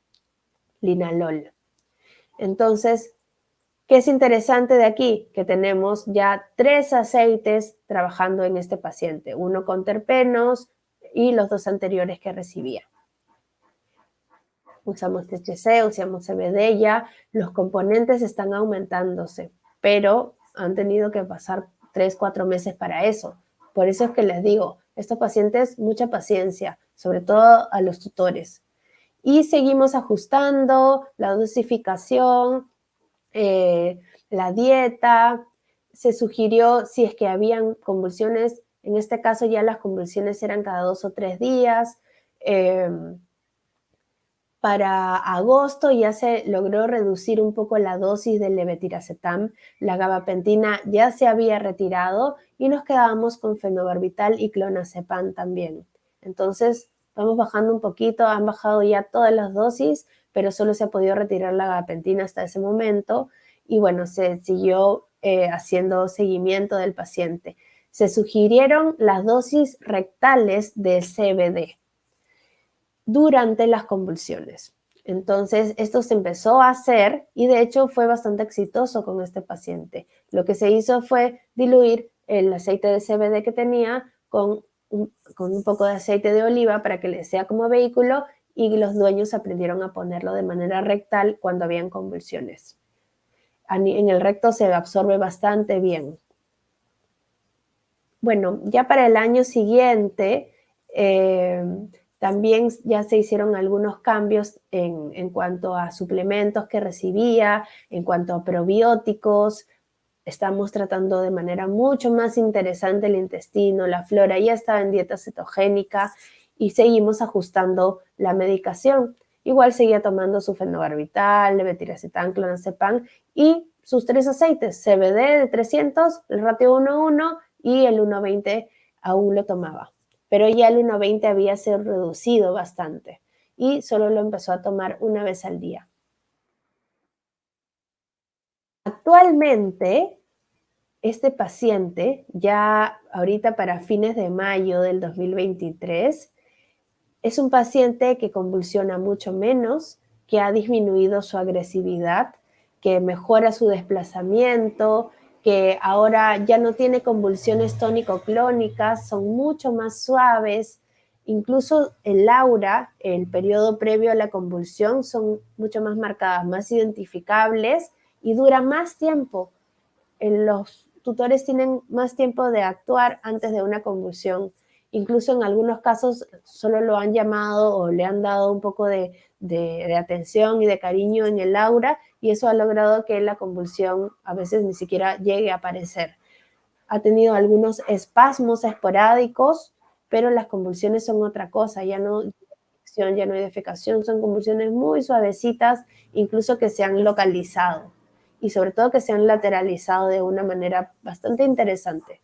linalol. Entonces, ¿qué es interesante de aquí? Que tenemos ya 3 aceites trabajando en este paciente, uno con terpenos y los 2 anteriores que recibía. Usamos THC, usamos CBD, ya los componentes están aumentándose, pero han tenido que pasar 3, 4 meses para eso. Por eso es que les digo, estos pacientes, mucha paciencia, sobre todo a los tutores. Y seguimos ajustando la dosificación, la dieta. Se sugirió, si es que habían convulsiones, en este caso ya las convulsiones eran cada 2 o 3 días. Para agosto ya se logró reducir un poco la dosis del levetiracetam, la gabapentina ya se había retirado y nos quedábamos con fenobarbital y clonazepam también. Entonces vamos bajando un poquito, han bajado ya todas las dosis, pero solo se ha podido retirar la gabapentina hasta ese momento y bueno, se siguió haciendo seguimiento del paciente. Se sugirieron las dosis rectales de CBD durante las convulsiones. Entonces, esto se empezó a hacer y de hecho fue bastante exitoso con este paciente. Lo que se hizo fue diluir el aceite de CBD que tenía con un poco de aceite de oliva para que le sea como vehículo y los dueños aprendieron a ponerlo de manera rectal cuando habían convulsiones. En el recto se absorbe bastante bien. Bueno, ya para el año siguiente, también ya se hicieron algunos cambios en cuanto a suplementos que recibía, en cuanto a probióticos. Estamos tratando de manera mucho más interesante el intestino, la flora, ya estaba en dieta cetogénica y seguimos ajustando la medicación. Igual seguía tomando su fenobarbital, levetiracetam, clonazepam y sus 3 aceites, CBD de 300, el ratio 1:1 y el 1:20 aún lo tomaba. Pero ya el 1:20 había sido reducido bastante y solo lo empezó a tomar una vez al día. Actualmente, este paciente, ya ahorita para fines de mayo del 2023, es un paciente que convulsiona mucho menos, que ha disminuido su agresividad, que mejora su desplazamiento, que ahora ya no tiene convulsiones tónico-clónicas, son mucho más suaves. Incluso el aura, el periodo previo a la convulsión, son mucho más marcadas, más identificables y dura más tiempo. Los tutores tienen más tiempo de actuar antes de una convulsión. Incluso en algunos casos solo lo han llamado o le han dado un poco de atención y de cariño en el aura y eso ha logrado que la convulsión a veces ni siquiera llegue a aparecer. Ha tenido algunos espasmos esporádicos, pero las convulsiones son otra cosa, ya no hay defecación, son convulsiones muy suavecitas, incluso que se han localizado y sobre todo que se han lateralizado de una manera bastante interesante.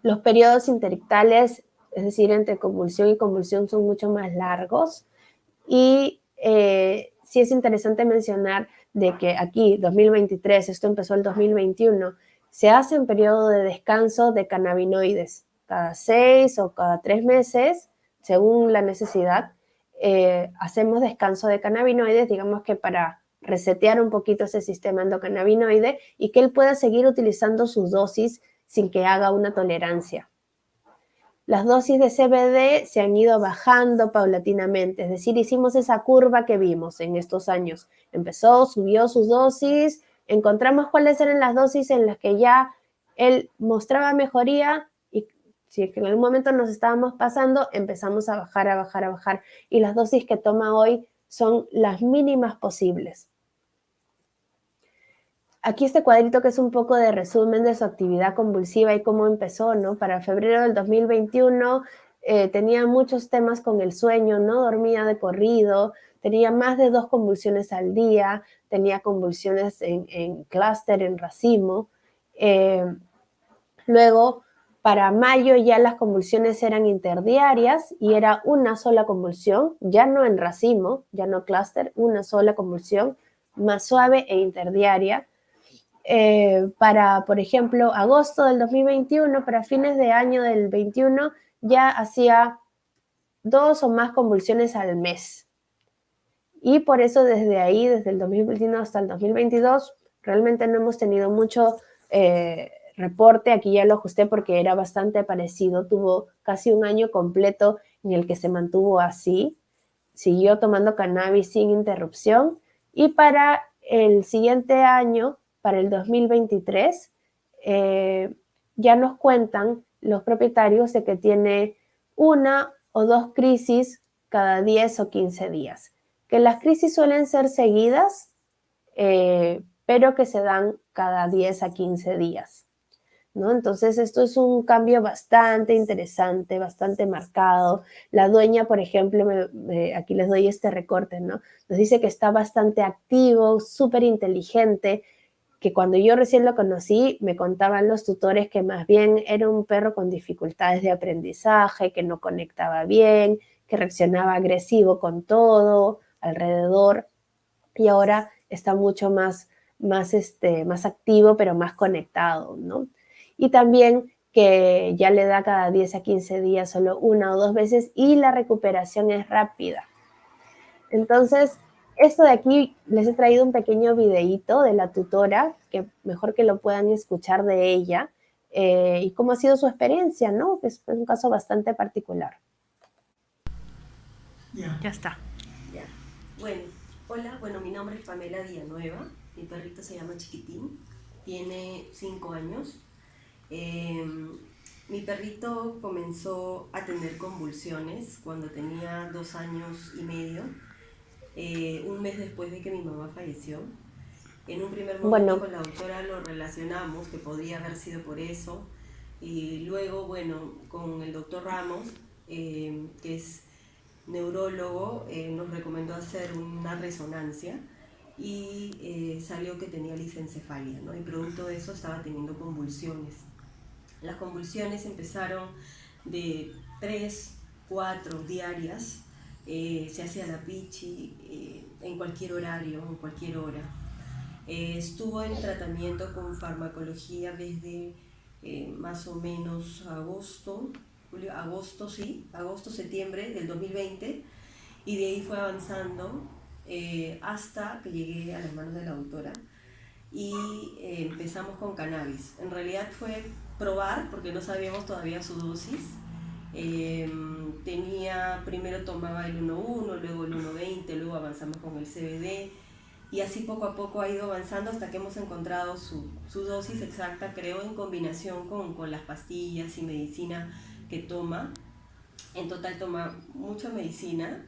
Los periodos interictales, es decir, entre convulsión y convulsión, son mucho más largos y sí es interesante mencionar de que aquí, 2023, esto empezó el 2021, se hace un periodo de descanso de cannabinoides cada 6 o cada 3 meses, según la necesidad. Hacemos descanso de cannabinoides, digamos que para resetear un poquito ese sistema endocannabinoide y que él pueda seguir utilizando sus dosis sin que haga una tolerancia. Las dosis de CBD se han ido bajando paulatinamente, es decir, hicimos esa curva que vimos en estos años. Empezó, subió sus dosis, encontramos cuáles eran las dosis en las que ya él mostraba mejoría y si es que en algún momento nos estábamos pasando, empezamos a bajar, a bajar, a bajar. Y las dosis que toma hoy son las mínimas posibles. Aquí este cuadrito que es un poco de resumen de su actividad convulsiva y cómo empezó, ¿no? Para febrero del 2021 tenía muchos temas con el sueño, no dormía de corrido, tenía más de 2 convulsiones al día, tenía convulsiones en clúster, en racimo. Luego, para mayo ya las convulsiones eran interdiarias y era una sola convulsión, ya no en racimo, ya no clúster, una sola convulsión, más suave e interdiaria. Para, por ejemplo, agosto del 2021, para fines de año del 21, ya hacía 2 o más convulsiones al mes. Y por eso desde ahí, desde el 2021 hasta el 2022, realmente no hemos tenido mucho reporte. Aquí ya lo ajusté porque era bastante parecido. Tuvo casi un año completo en el que se mantuvo así. Siguió tomando cannabis sin interrupción. Y para el siguiente año, para el 2023, ya nos cuentan los propietarios de que tiene 1 o 2 crisis cada 10 o 15 días. Que las crisis suelen ser seguidas, pero que se dan cada 10 a 15 días, ¿no? Entonces esto es un cambio bastante interesante, bastante marcado. La dueña, por ejemplo, aquí les doy este recorte, ¿no? Nos dice que está bastante activo, súper inteligente, que cuando yo recién lo conocí me contaban los tutores que más bien era un perro con dificultades de aprendizaje, que no conectaba bien, que reaccionaba agresivo con todo alrededor y ahora está mucho más activo, pero más conectado, ¿no? Y también que ya le da cada 10 a 15 días solo 1 o 2 veces y la recuperación es rápida. Entonces, esto de aquí les he traído un pequeño videíto de la tutora, que mejor que lo puedan escuchar de ella, y cómo ha sido su experiencia, ¿no? Es un caso bastante particular. Ya está. Ya. Bueno, hola, mi nombre es Pamela Villanueva, mi perrito se llama Chiquitín, tiene 5 años. Mi perrito comenzó a tener convulsiones cuando tenía 2 años y medio, un mes después de que mi mamá falleció. En un primer momento Bueno, con la doctora lo relacionamos, que podría haber sido por eso, y luego, con el doctor Ramos, que es neurólogo, nos recomendó hacer una resonancia y salió que tenía lisencefalia, ¿no? Y producto de eso estaba teniendo convulsiones. Las convulsiones empezaron de 3, 4 diarias, se hacía la pichi en cualquier horario, en cualquier hora. Estuvo en tratamiento con farmacología desde más o menos agosto, septiembre del 2020, y de ahí fue avanzando hasta que llegué a las manos de la doctora y empezamos con cannabis. En realidad fue probar porque no sabíamos todavía su dosis. Primero tomaba el 1.1, luego el 1.20, luego avanzamos con el CBD y así poco a poco ha ido avanzando hasta que hemos encontrado su dosis exacta, creo, en combinación con las pastillas y medicina que toma. En total toma mucha medicina,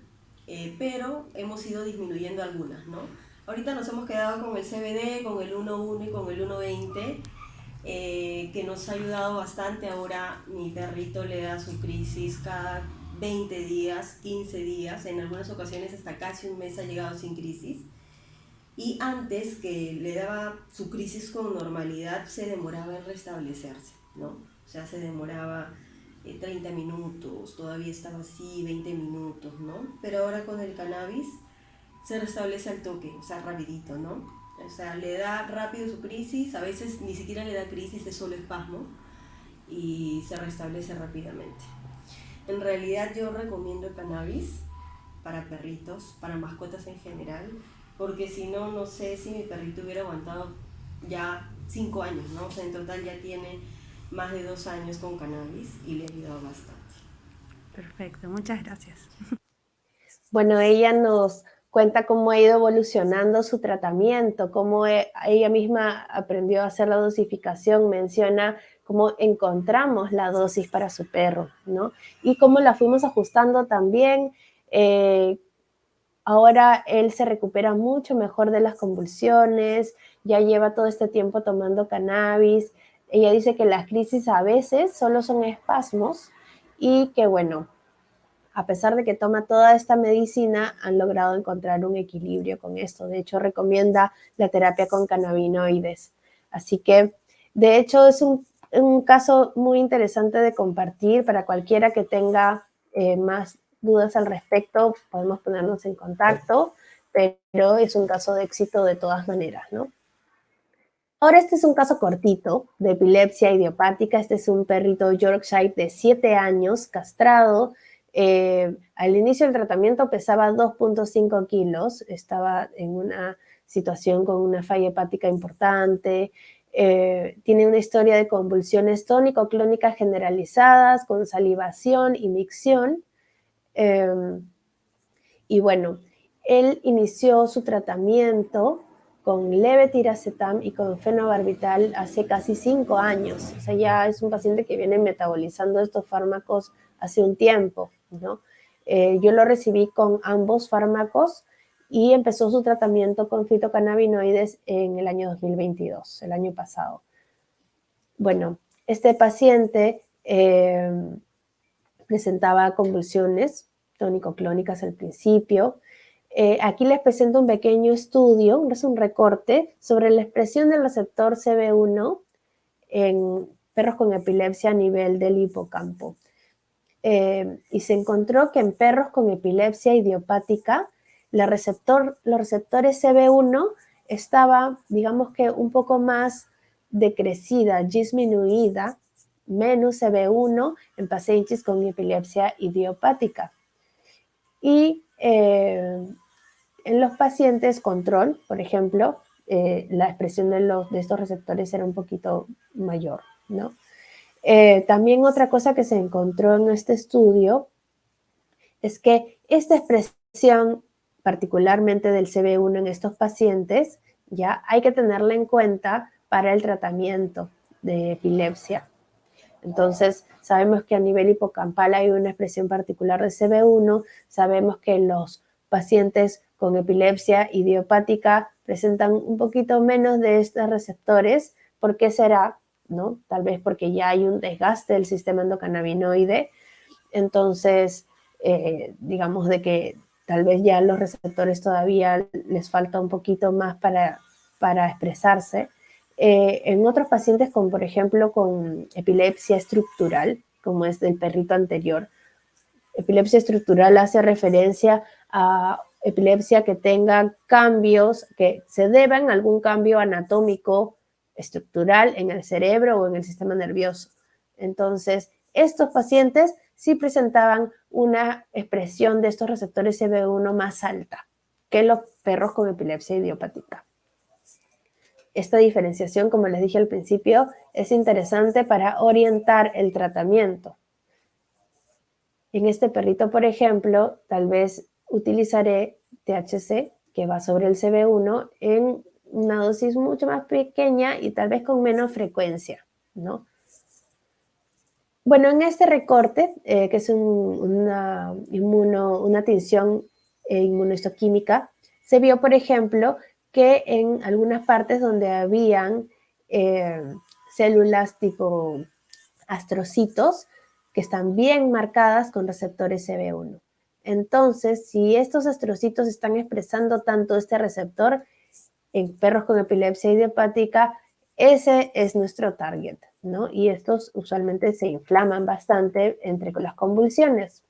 pero hemos ido disminuyendo algunas, ¿no? Ahorita nos hemos quedado con el CBD, con el 1.1 y con el 1.20, que nos ha ayudado bastante. Ahora mi perrito le da su crisis cada 20 días, 15 días, en algunas ocasiones hasta casi un mes ha llegado sin crisis. Y antes, que le daba su crisis con normalidad, se demoraba en restablecerse, ¿no? O sea, se demoraba 30 minutos, todavía estaba así, 20 minutos, ¿no? Pero ahora con el cannabis se restablece al toque, o sea, rapidito, ¿no? O sea, le da rápido su crisis, a veces ni siquiera le da crisis, es solo espasmo y se restablece rápidamente. En realidad yo recomiendo el cannabis para perritos, para mascotas en general, porque si no, no sé si mi perrito hubiera aguantado ya 5 años, ¿no? O sea, en total ya tiene más de 2 años con cannabis y le ha ayudado bastante. Perfecto, muchas gracias. Bueno, ella nos cuenta cómo ha ido evolucionando su tratamiento, cómo ella misma aprendió a hacer la dosificación, menciona cómo encontramos la dosis para su perro, ¿no? Y cómo la fuimos ajustando también. Ahora él se recupera mucho mejor de las convulsiones, ya lleva todo este tiempo tomando cannabis. Ella dice que las crisis a veces solo son espasmos y que, bueno, a pesar de que toma toda esta medicina, han logrado encontrar un equilibrio con esto. De hecho, recomienda la terapia con cannabinoides. Así que, de hecho, es un caso muy interesante de compartir para cualquiera que tenga más dudas al respecto. Podemos ponernos en contacto, pero es un caso de éxito de todas maneras, ¿no? Ahora este es un caso cortito de epilepsia idiopática. Este es un perrito Yorkshire de 7 años, castrado. Al inicio del tratamiento pesaba 2.5 kilos, estaba en una situación con una falla hepática importante. Tiene una historia de convulsiones tónico-clónicas generalizadas con salivación y micción. Y bueno, él inició su tratamiento con levetiracetam y con fenobarbital hace casi 5 años. O sea, ya es un paciente que viene metabolizando estos fármacos hace un tiempo, ¿no? Yo lo recibí con ambos fármacos y empezó su tratamiento con fitocannabinoides en el año 2022, el año pasado. Bueno, este paciente presentaba convulsiones tónico-clónicas al principio. Aquí les presento un pequeño estudio, es un recorte sobre la expresión del receptor CB1 en perros con epilepsia a nivel del hipocampo. Y se encontró que en perros con epilepsia idiopática, los receptores CB1 estaba, digamos que un poco más decrecida, disminuida, menos CB1 en pacientes con epilepsia idiopática. Y en los pacientes control, por ejemplo, la expresión de estos receptores era un poquito mayor, ¿no? También otra cosa que se encontró en este estudio es que esta expresión, particularmente del CB1 en estos pacientes, ya hay que tenerla en cuenta para el tratamiento de epilepsia. Entonces, sabemos que a nivel hipocampal hay una expresión particular de CB1, sabemos que los pacientes con epilepsia idiopática presentan un poquito menos de estos receptores. ¿Por qué será? ¿No? Tal vez porque ya hay un desgaste del sistema endocannabinoide. Entonces, digamos de que tal vez ya los receptores todavía les falta un poquito más para expresarse. En otros pacientes con, por ejemplo, con epilepsia estructural, como es del perrito anterior, epilepsia estructural hace referencia a epilepsia que tenga cambios que se deban a algún cambio anatómico estructural en el cerebro o en el sistema nervioso. Entonces, estos pacientes sí presentaban una expresión de estos receptores CB1 más alta que los perros con epilepsia idiopática. Esta diferenciación, como les dije al principio, es interesante para orientar el tratamiento. En este perrito, por ejemplo, tal vez utilizaré THC, que va sobre el CB1, en una dosis mucho más pequeña y tal vez con menos frecuencia, ¿no? Bueno, en este recorte, que es una tinción inmunohistoquímica, se vio, por ejemplo, que en algunas partes donde habían células tipo astrocitos, que están bien marcadas con receptores CB1. Entonces, si estos astrocitos están expresando tanto este receptor en perros con epilepsia idiopática, ese es nuestro target, ¿no? Y estos usualmente se inflaman bastante entre las convulsiones.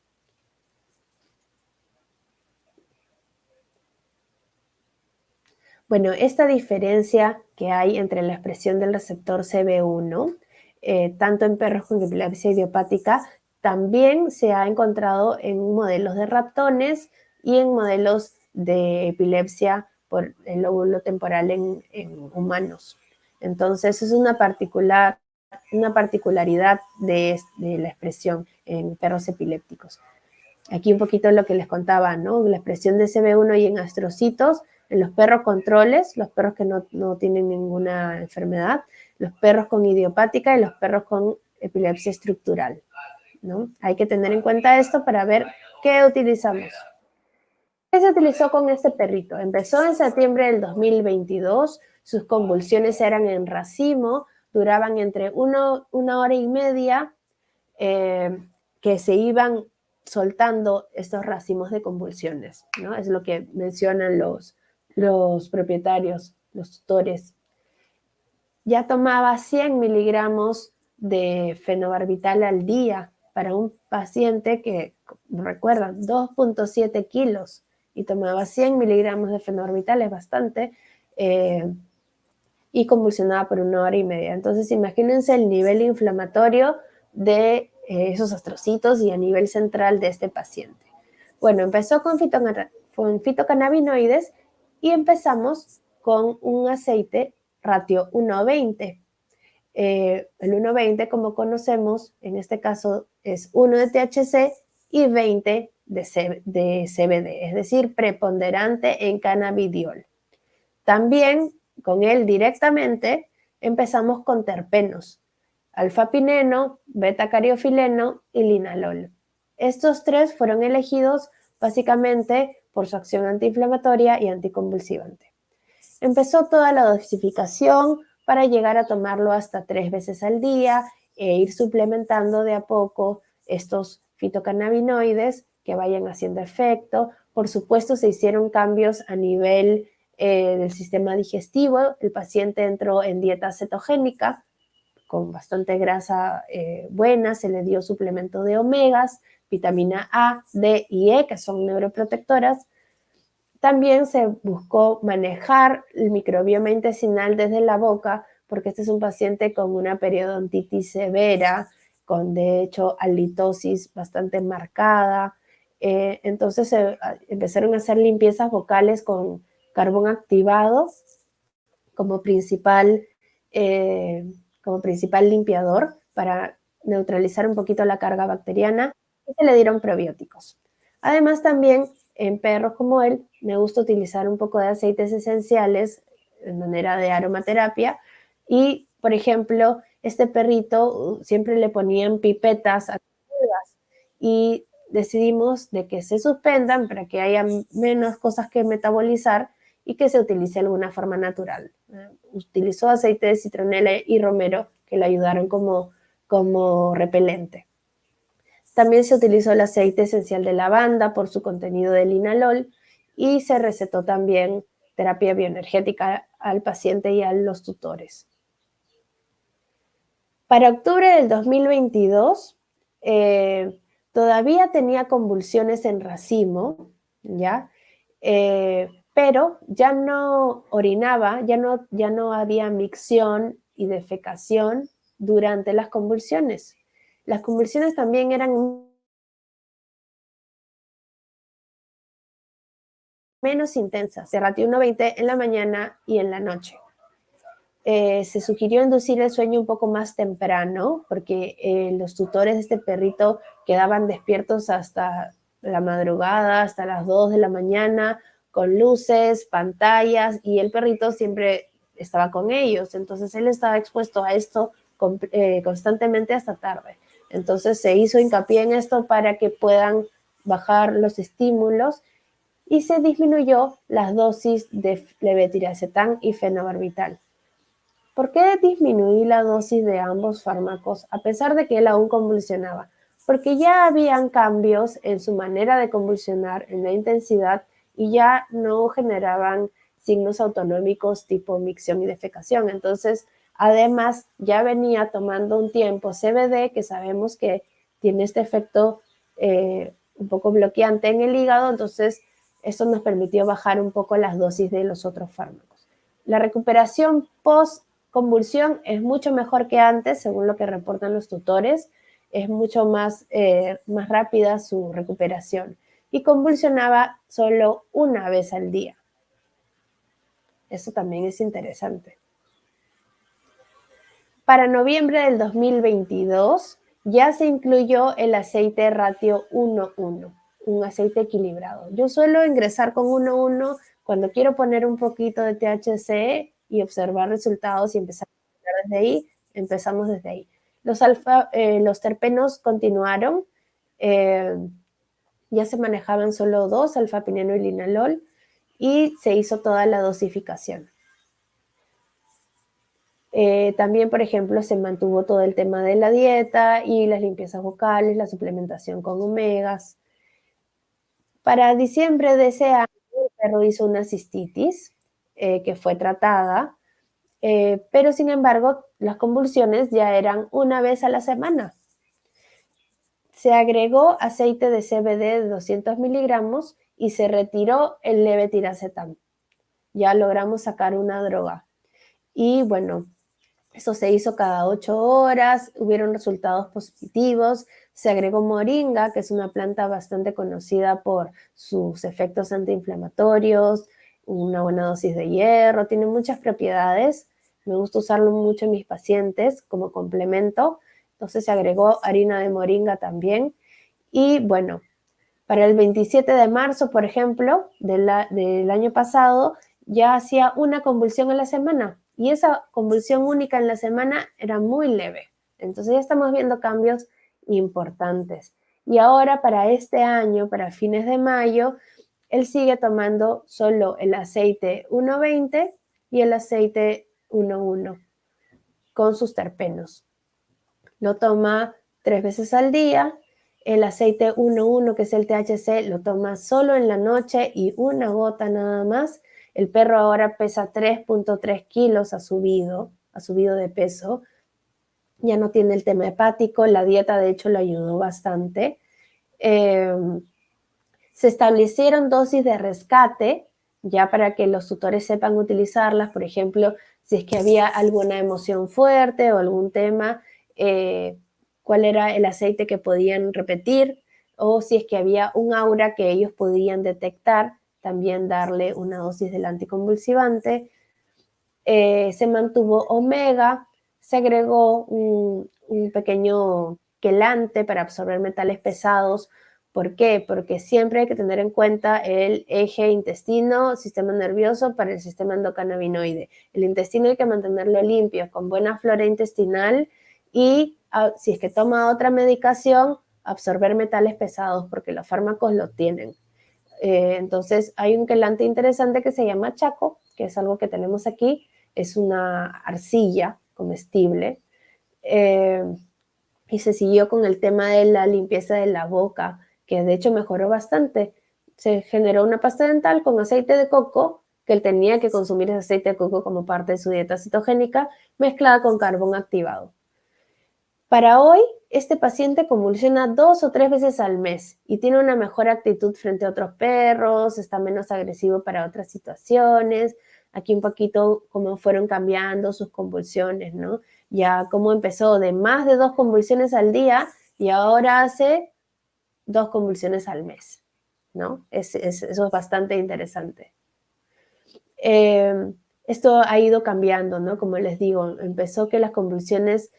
Bueno, esta diferencia que hay entre la expresión del receptor CB1, tanto en perros con epilepsia idiopática, también se ha encontrado en modelos de ratones y en modelos de epilepsia por el lóbulo temporal en humanos. Entonces, es una particularidad de la expresión en perros epilépticos. Aquí un poquito lo que les contaba, ¿no? La expresión de CB1 y en astrocitos, en los perros controles, los perros que no tienen ninguna enfermedad, los perros con idiopática y los perros con epilepsia estructural, ¿no? Hay que tener en cuenta esto para ver qué utilizamos. ¿Qué se utilizó con este perrito? Empezó en septiembre del 2022, sus convulsiones eran en racimo, duraban entre una hora y media, que se iban soltando estos racimos de convulsiones, ¿no? Es lo que mencionan los propietarios, los tutores. Ya tomaba 100 miligramos de fenobarbital al día para un paciente que, recuerdan, 2.7 kilos y tomaba 100 miligramos de fenobarbital, es bastante, y convulsionaba por una hora y media. Entonces, imagínense el nivel inflamatorio de esos astrocitos y a nivel central de este paciente. Bueno, empezó con fitocannabinoides y empezamos con un aceite ratio 1:20. El 1:20, como conocemos, en este caso es 1 de THC y 20 de CBD, es decir, preponderante en cannabidiol. También con él directamente empezamos con terpenos, alfa-pineno, beta-cariofileno y linalol. Estos tres fueron elegidos básicamente por su acción antiinflamatoria y anticonvulsivante. Empezó toda la dosificación para llegar a tomarlo hasta 3 veces al día e ir suplementando de a poco estos fitocannabinoides que vayan haciendo efecto. Por supuesto, se hicieron cambios a nivel del sistema digestivo. El paciente entró en dieta cetogénica con bastante grasa buena, se le dio suplemento de omegas, vitamina A, D y E, que son neuroprotectoras. También se buscó manejar el microbioma intestinal desde la boca, porque este es un paciente con una periodontitis severa, con de hecho halitosis bastante marcada. Entonces empezaron a hacer limpiezas vocales con carbón activado como principal, como principal limpiador para neutralizar un poquito la carga bacteriana, y se le dieron probióticos. Además, también en perros como él, me gusta utilizar un poco de aceites esenciales de manera de aromaterapia y, por ejemplo, este perrito siempre le ponían pipetas activas y decidimos de que se suspendan para que haya menos cosas que metabolizar y que se utilice de alguna forma natural. Utilizó aceite de citronela y romero que le ayudaron como repelente. También se utilizó el aceite esencial de lavanda por su contenido de linalol y se recetó también terapia bioenergética al paciente y a los tutores. Para octubre del 2022, todavía tenía convulsiones en racimo, ¿ya? Pero ya no orinaba, ya no había micción y defecación durante las convulsiones. Las convulsiones también eran menos intensas, se ratio 1:20 en la mañana y en la noche. Se sugirió inducir el sueño un poco más temprano, porque los tutores de este perrito quedaban despiertos hasta la madrugada, hasta las 2 de la mañana, con luces, pantallas, y el perrito siempre estaba con ellos. Entonces él estaba expuesto a esto constantemente hasta tarde. Entonces se hizo hincapié en esto para que puedan bajar los estímulos y se disminuyó las dosis de levetiracetam y fenobarbital. ¿Por qué disminuí la dosis de ambos fármacos a pesar de que él aún convulsionaba? Porque ya habían cambios en su manera de convulsionar, en la intensidad, y ya no generaban signos autonómicos tipo micción y defecación. Entonces, además, ya venía tomando un tiempo CBD, que sabemos que tiene este efecto un poco bloqueante en el hígado, entonces eso nos permitió bajar un poco las dosis de los otros fármacos. La recuperación post-convulsión es mucho mejor que antes, según lo que reportan los tutores. Es mucho más rápida su recuperación. Y convulsionaba solo una vez al día. Eso también es interesante. Para noviembre del 2022 ya se incluyó el aceite ratio 1:1, un aceite equilibrado. Yo suelo ingresar con 1:1 cuando quiero poner un poquito de THC y observar resultados y empezar desde ahí, empezamos desde ahí. Los terpenos continuaron, ya se manejaban solo 2, alfa-pineno y linalol, y se hizo toda la dosificación. También, por ejemplo, se mantuvo todo el tema de la dieta y las limpiezas vocales, la suplementación con omegas. Para diciembre de ese año, el perro hizo una cistitis que fue tratada, pero sin embargo, las convulsiones ya eran una vez a la semana. Se agregó aceite de CBD de 200 miligramos y se retiró el levetiracetam. Ya logramos sacar una droga. Y bueno, eso se hizo cada 8 horas, hubieron resultados positivos, se agregó moringa, que es una planta bastante conocida por sus efectos antiinflamatorios, una buena dosis de hierro, tiene muchas propiedades, me gusta usarlo mucho en mis pacientes como complemento, entonces se agregó harina de moringa también. Y bueno, para el 27 de marzo, por ejemplo, del año pasado, ya hacía una convulsión a la semana y esa convulsión única en la semana era muy leve. Entonces ya estamos viendo cambios importantes. Y ahora para este año, para fines de mayo, él sigue tomando solo el aceite 1:20 y el aceite 1:1 con sus terpenos. Lo toma 3 veces al día. El aceite 1:1, que es el THC, lo toma solo en la noche y una gota nada más. El perro ahora pesa 3.3 kilos, ha subido de peso. Ya no tiene el tema hepático, la dieta de hecho lo ayudó bastante. Se establecieron dosis de rescate, ya para que los tutores sepan utilizarlas, por ejemplo, si es que había alguna emoción fuerte o algún tema, cuál era el aceite que podían repetir, o si es que había un aura que ellos podían detectar, también darle una dosis del anticonvulsivante. Se mantuvo omega, se agregó un pequeño quelante para absorber metales pesados. ¿Por qué? Porque siempre hay que tener en cuenta el eje intestino-sistema nervioso para el sistema endocannabinoide. El intestino hay que mantenerlo limpio, con buena flora intestinal y si es que toma otra medicación, absorber metales pesados porque los fármacos lo tienen. Entonces hay un quelante interesante que se llama chaco, que es algo que tenemos aquí, es una arcilla comestible, y se siguió con el tema de la limpieza de la boca, que de hecho mejoró bastante. Se generó una pasta dental con aceite de coco, que él tenía que consumir ese aceite de coco como parte de su dieta cetogénica, mezclada con carbón activado. Para hoy, este paciente convulsiona 2 o 3 veces al mes y tiene una mejor actitud frente a otros perros, está menos agresivo para otras situaciones. Aquí un poquito cómo fueron cambiando sus convulsiones, ¿no? Ya cómo empezó de más de 2 convulsiones al día y ahora hace 2 convulsiones al mes, ¿no? Eso es bastante interesante. Esto ha ido cambiando, ¿no? Como les digo, empezó que las convulsiones,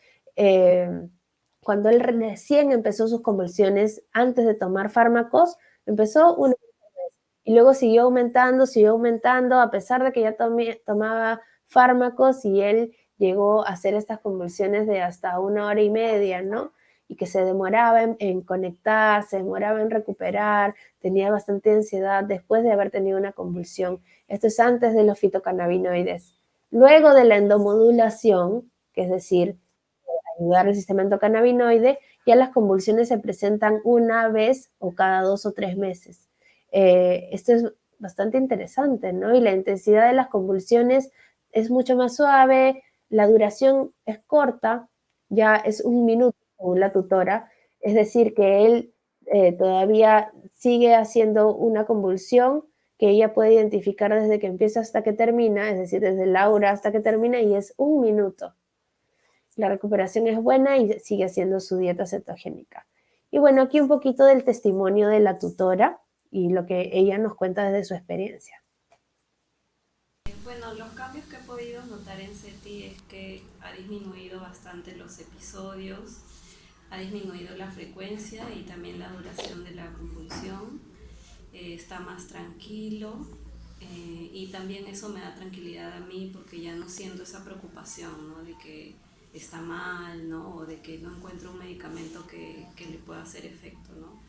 cuando él recién empezó sus convulsiones antes de tomar fármacos, empezó una vez y luego siguió aumentando, a pesar de que ya tomaba fármacos y él llegó a hacer estas convulsiones de hasta 1 hora y media, ¿no? Y que se demoraba en conectar, se demoraba en recuperar, tenía bastante ansiedad después de haber tenido una convulsión. Esto es antes de los fitocannabinoides. Luego de la endomodulación, que es decir, ayudar al sistema endocannabinoide, ya las convulsiones se presentan una vez o cada 2 o 3 meses. Esto es bastante interesante, ¿no? Y la intensidad de las convulsiones es mucho más suave, la duración es corta, ya es 1 minuto según la tutora, es decir, que él todavía sigue haciendo una convulsión que ella puede identificar desde que empieza hasta que termina, es decir, desde la hora hasta que termina, y es 1 minuto. La recuperación es buena y sigue haciendo su dieta cetogénica. Y bueno, aquí un poquito del testimonio de la tutora y lo que ella nos cuenta desde su experiencia. Bueno, los cambios que he podido notar en SETI es que ha disminuido bastante los episodios, ha disminuido la frecuencia y también la duración de la convulsión, está más tranquilo y también eso me da tranquilidad a mí porque ya no siento esa preocupación, ¿no? De que está mal, ¿no? O de que no encuentro un medicamento que le pueda hacer efecto, ¿no?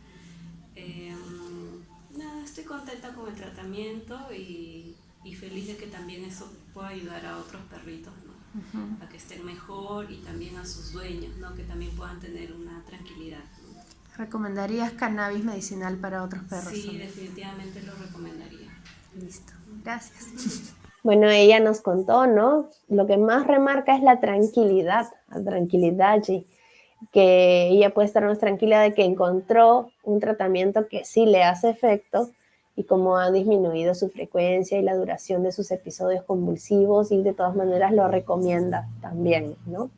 Nada, estoy contenta con el tratamiento y feliz de que también eso pueda ayudar a otros perritos, ¿no? A que estén mejor y también a sus dueños, ¿no? Que también puedan tener una tranquilidad, ¿no? ¿Recomendarías cannabis medicinal para otros perros? Sí, definitivamente lo recomendaría. Listo, gracias. Bueno, ella nos contó, ¿no? Lo que más remarca es la tranquilidad, G, que ella puede estar más tranquila de que encontró un tratamiento que sí le hace efecto y cómo ha disminuido su frecuencia y la duración de sus episodios convulsivos, y de todas maneras lo recomienda también, ¿no?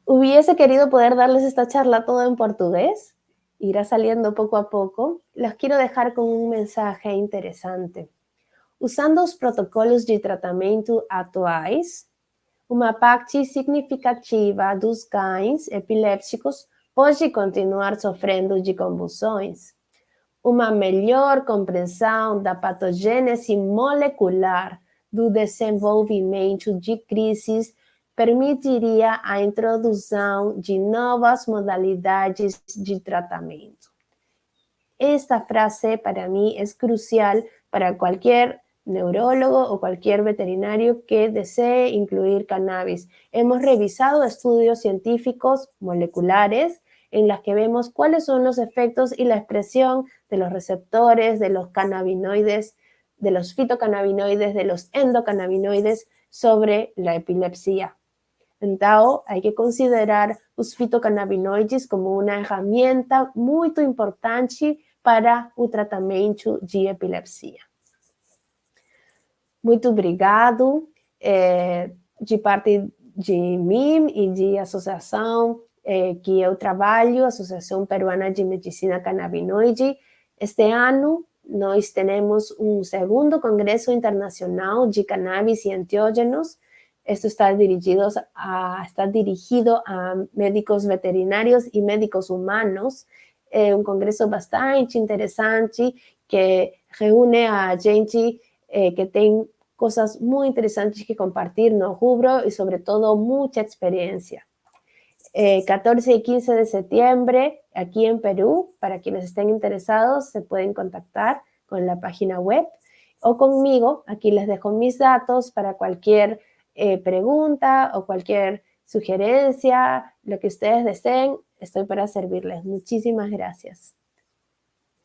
Hubiese querido poder darles esta charla todo en portugués, irá saliendo poco a poco. Los quiero dejar con un mensaje interesante. Usando os protocolos de tratamento atuais, uma parte significativa dos cães epilépticos pode continuar sofrendo de convulsões. Uma melhor compreensão da patogênese molecular do desenvolvimento de crises permitiria a introdução de novas modalidades de tratamento. Esta frase para mí es crucial para cualquier neurólogo o cualquier veterinario que desee incluir cannabis. Hemos revisado estudios científicos moleculares en las que vemos cuáles son los efectos y la expresión de los receptores, de los cannabinoides, de los fitocannabinoides, de los endocannabinoides sobre la epilepsia. Então, hay que considerar os fitocannabinoides como uma ferramenta muito importante para o tratamento de epilepsia. Muito obrigado. De parte de mim e de associação que eu trabalho, Associação Peruana de Medicina Cannabinoide, este ano nós temos um segundo Congresso Internacional de Cannabis e Enteógenos. Esto está dirigido a médicos veterinarios y médicos humanos. Un congreso bastante interesante que reúne a gente que tiene cosas muy interesantes que compartir no rubro y sobre todo mucha experiencia. 14 y 15 de septiembre aquí en Perú, para quienes estén interesados se pueden contactar con la página web o conmigo. Aquí les dejo mis datos para cualquier pregunta o cualquier sugerencia, lo que ustedes deseen, estoy para servirles. Muchísimas gracias.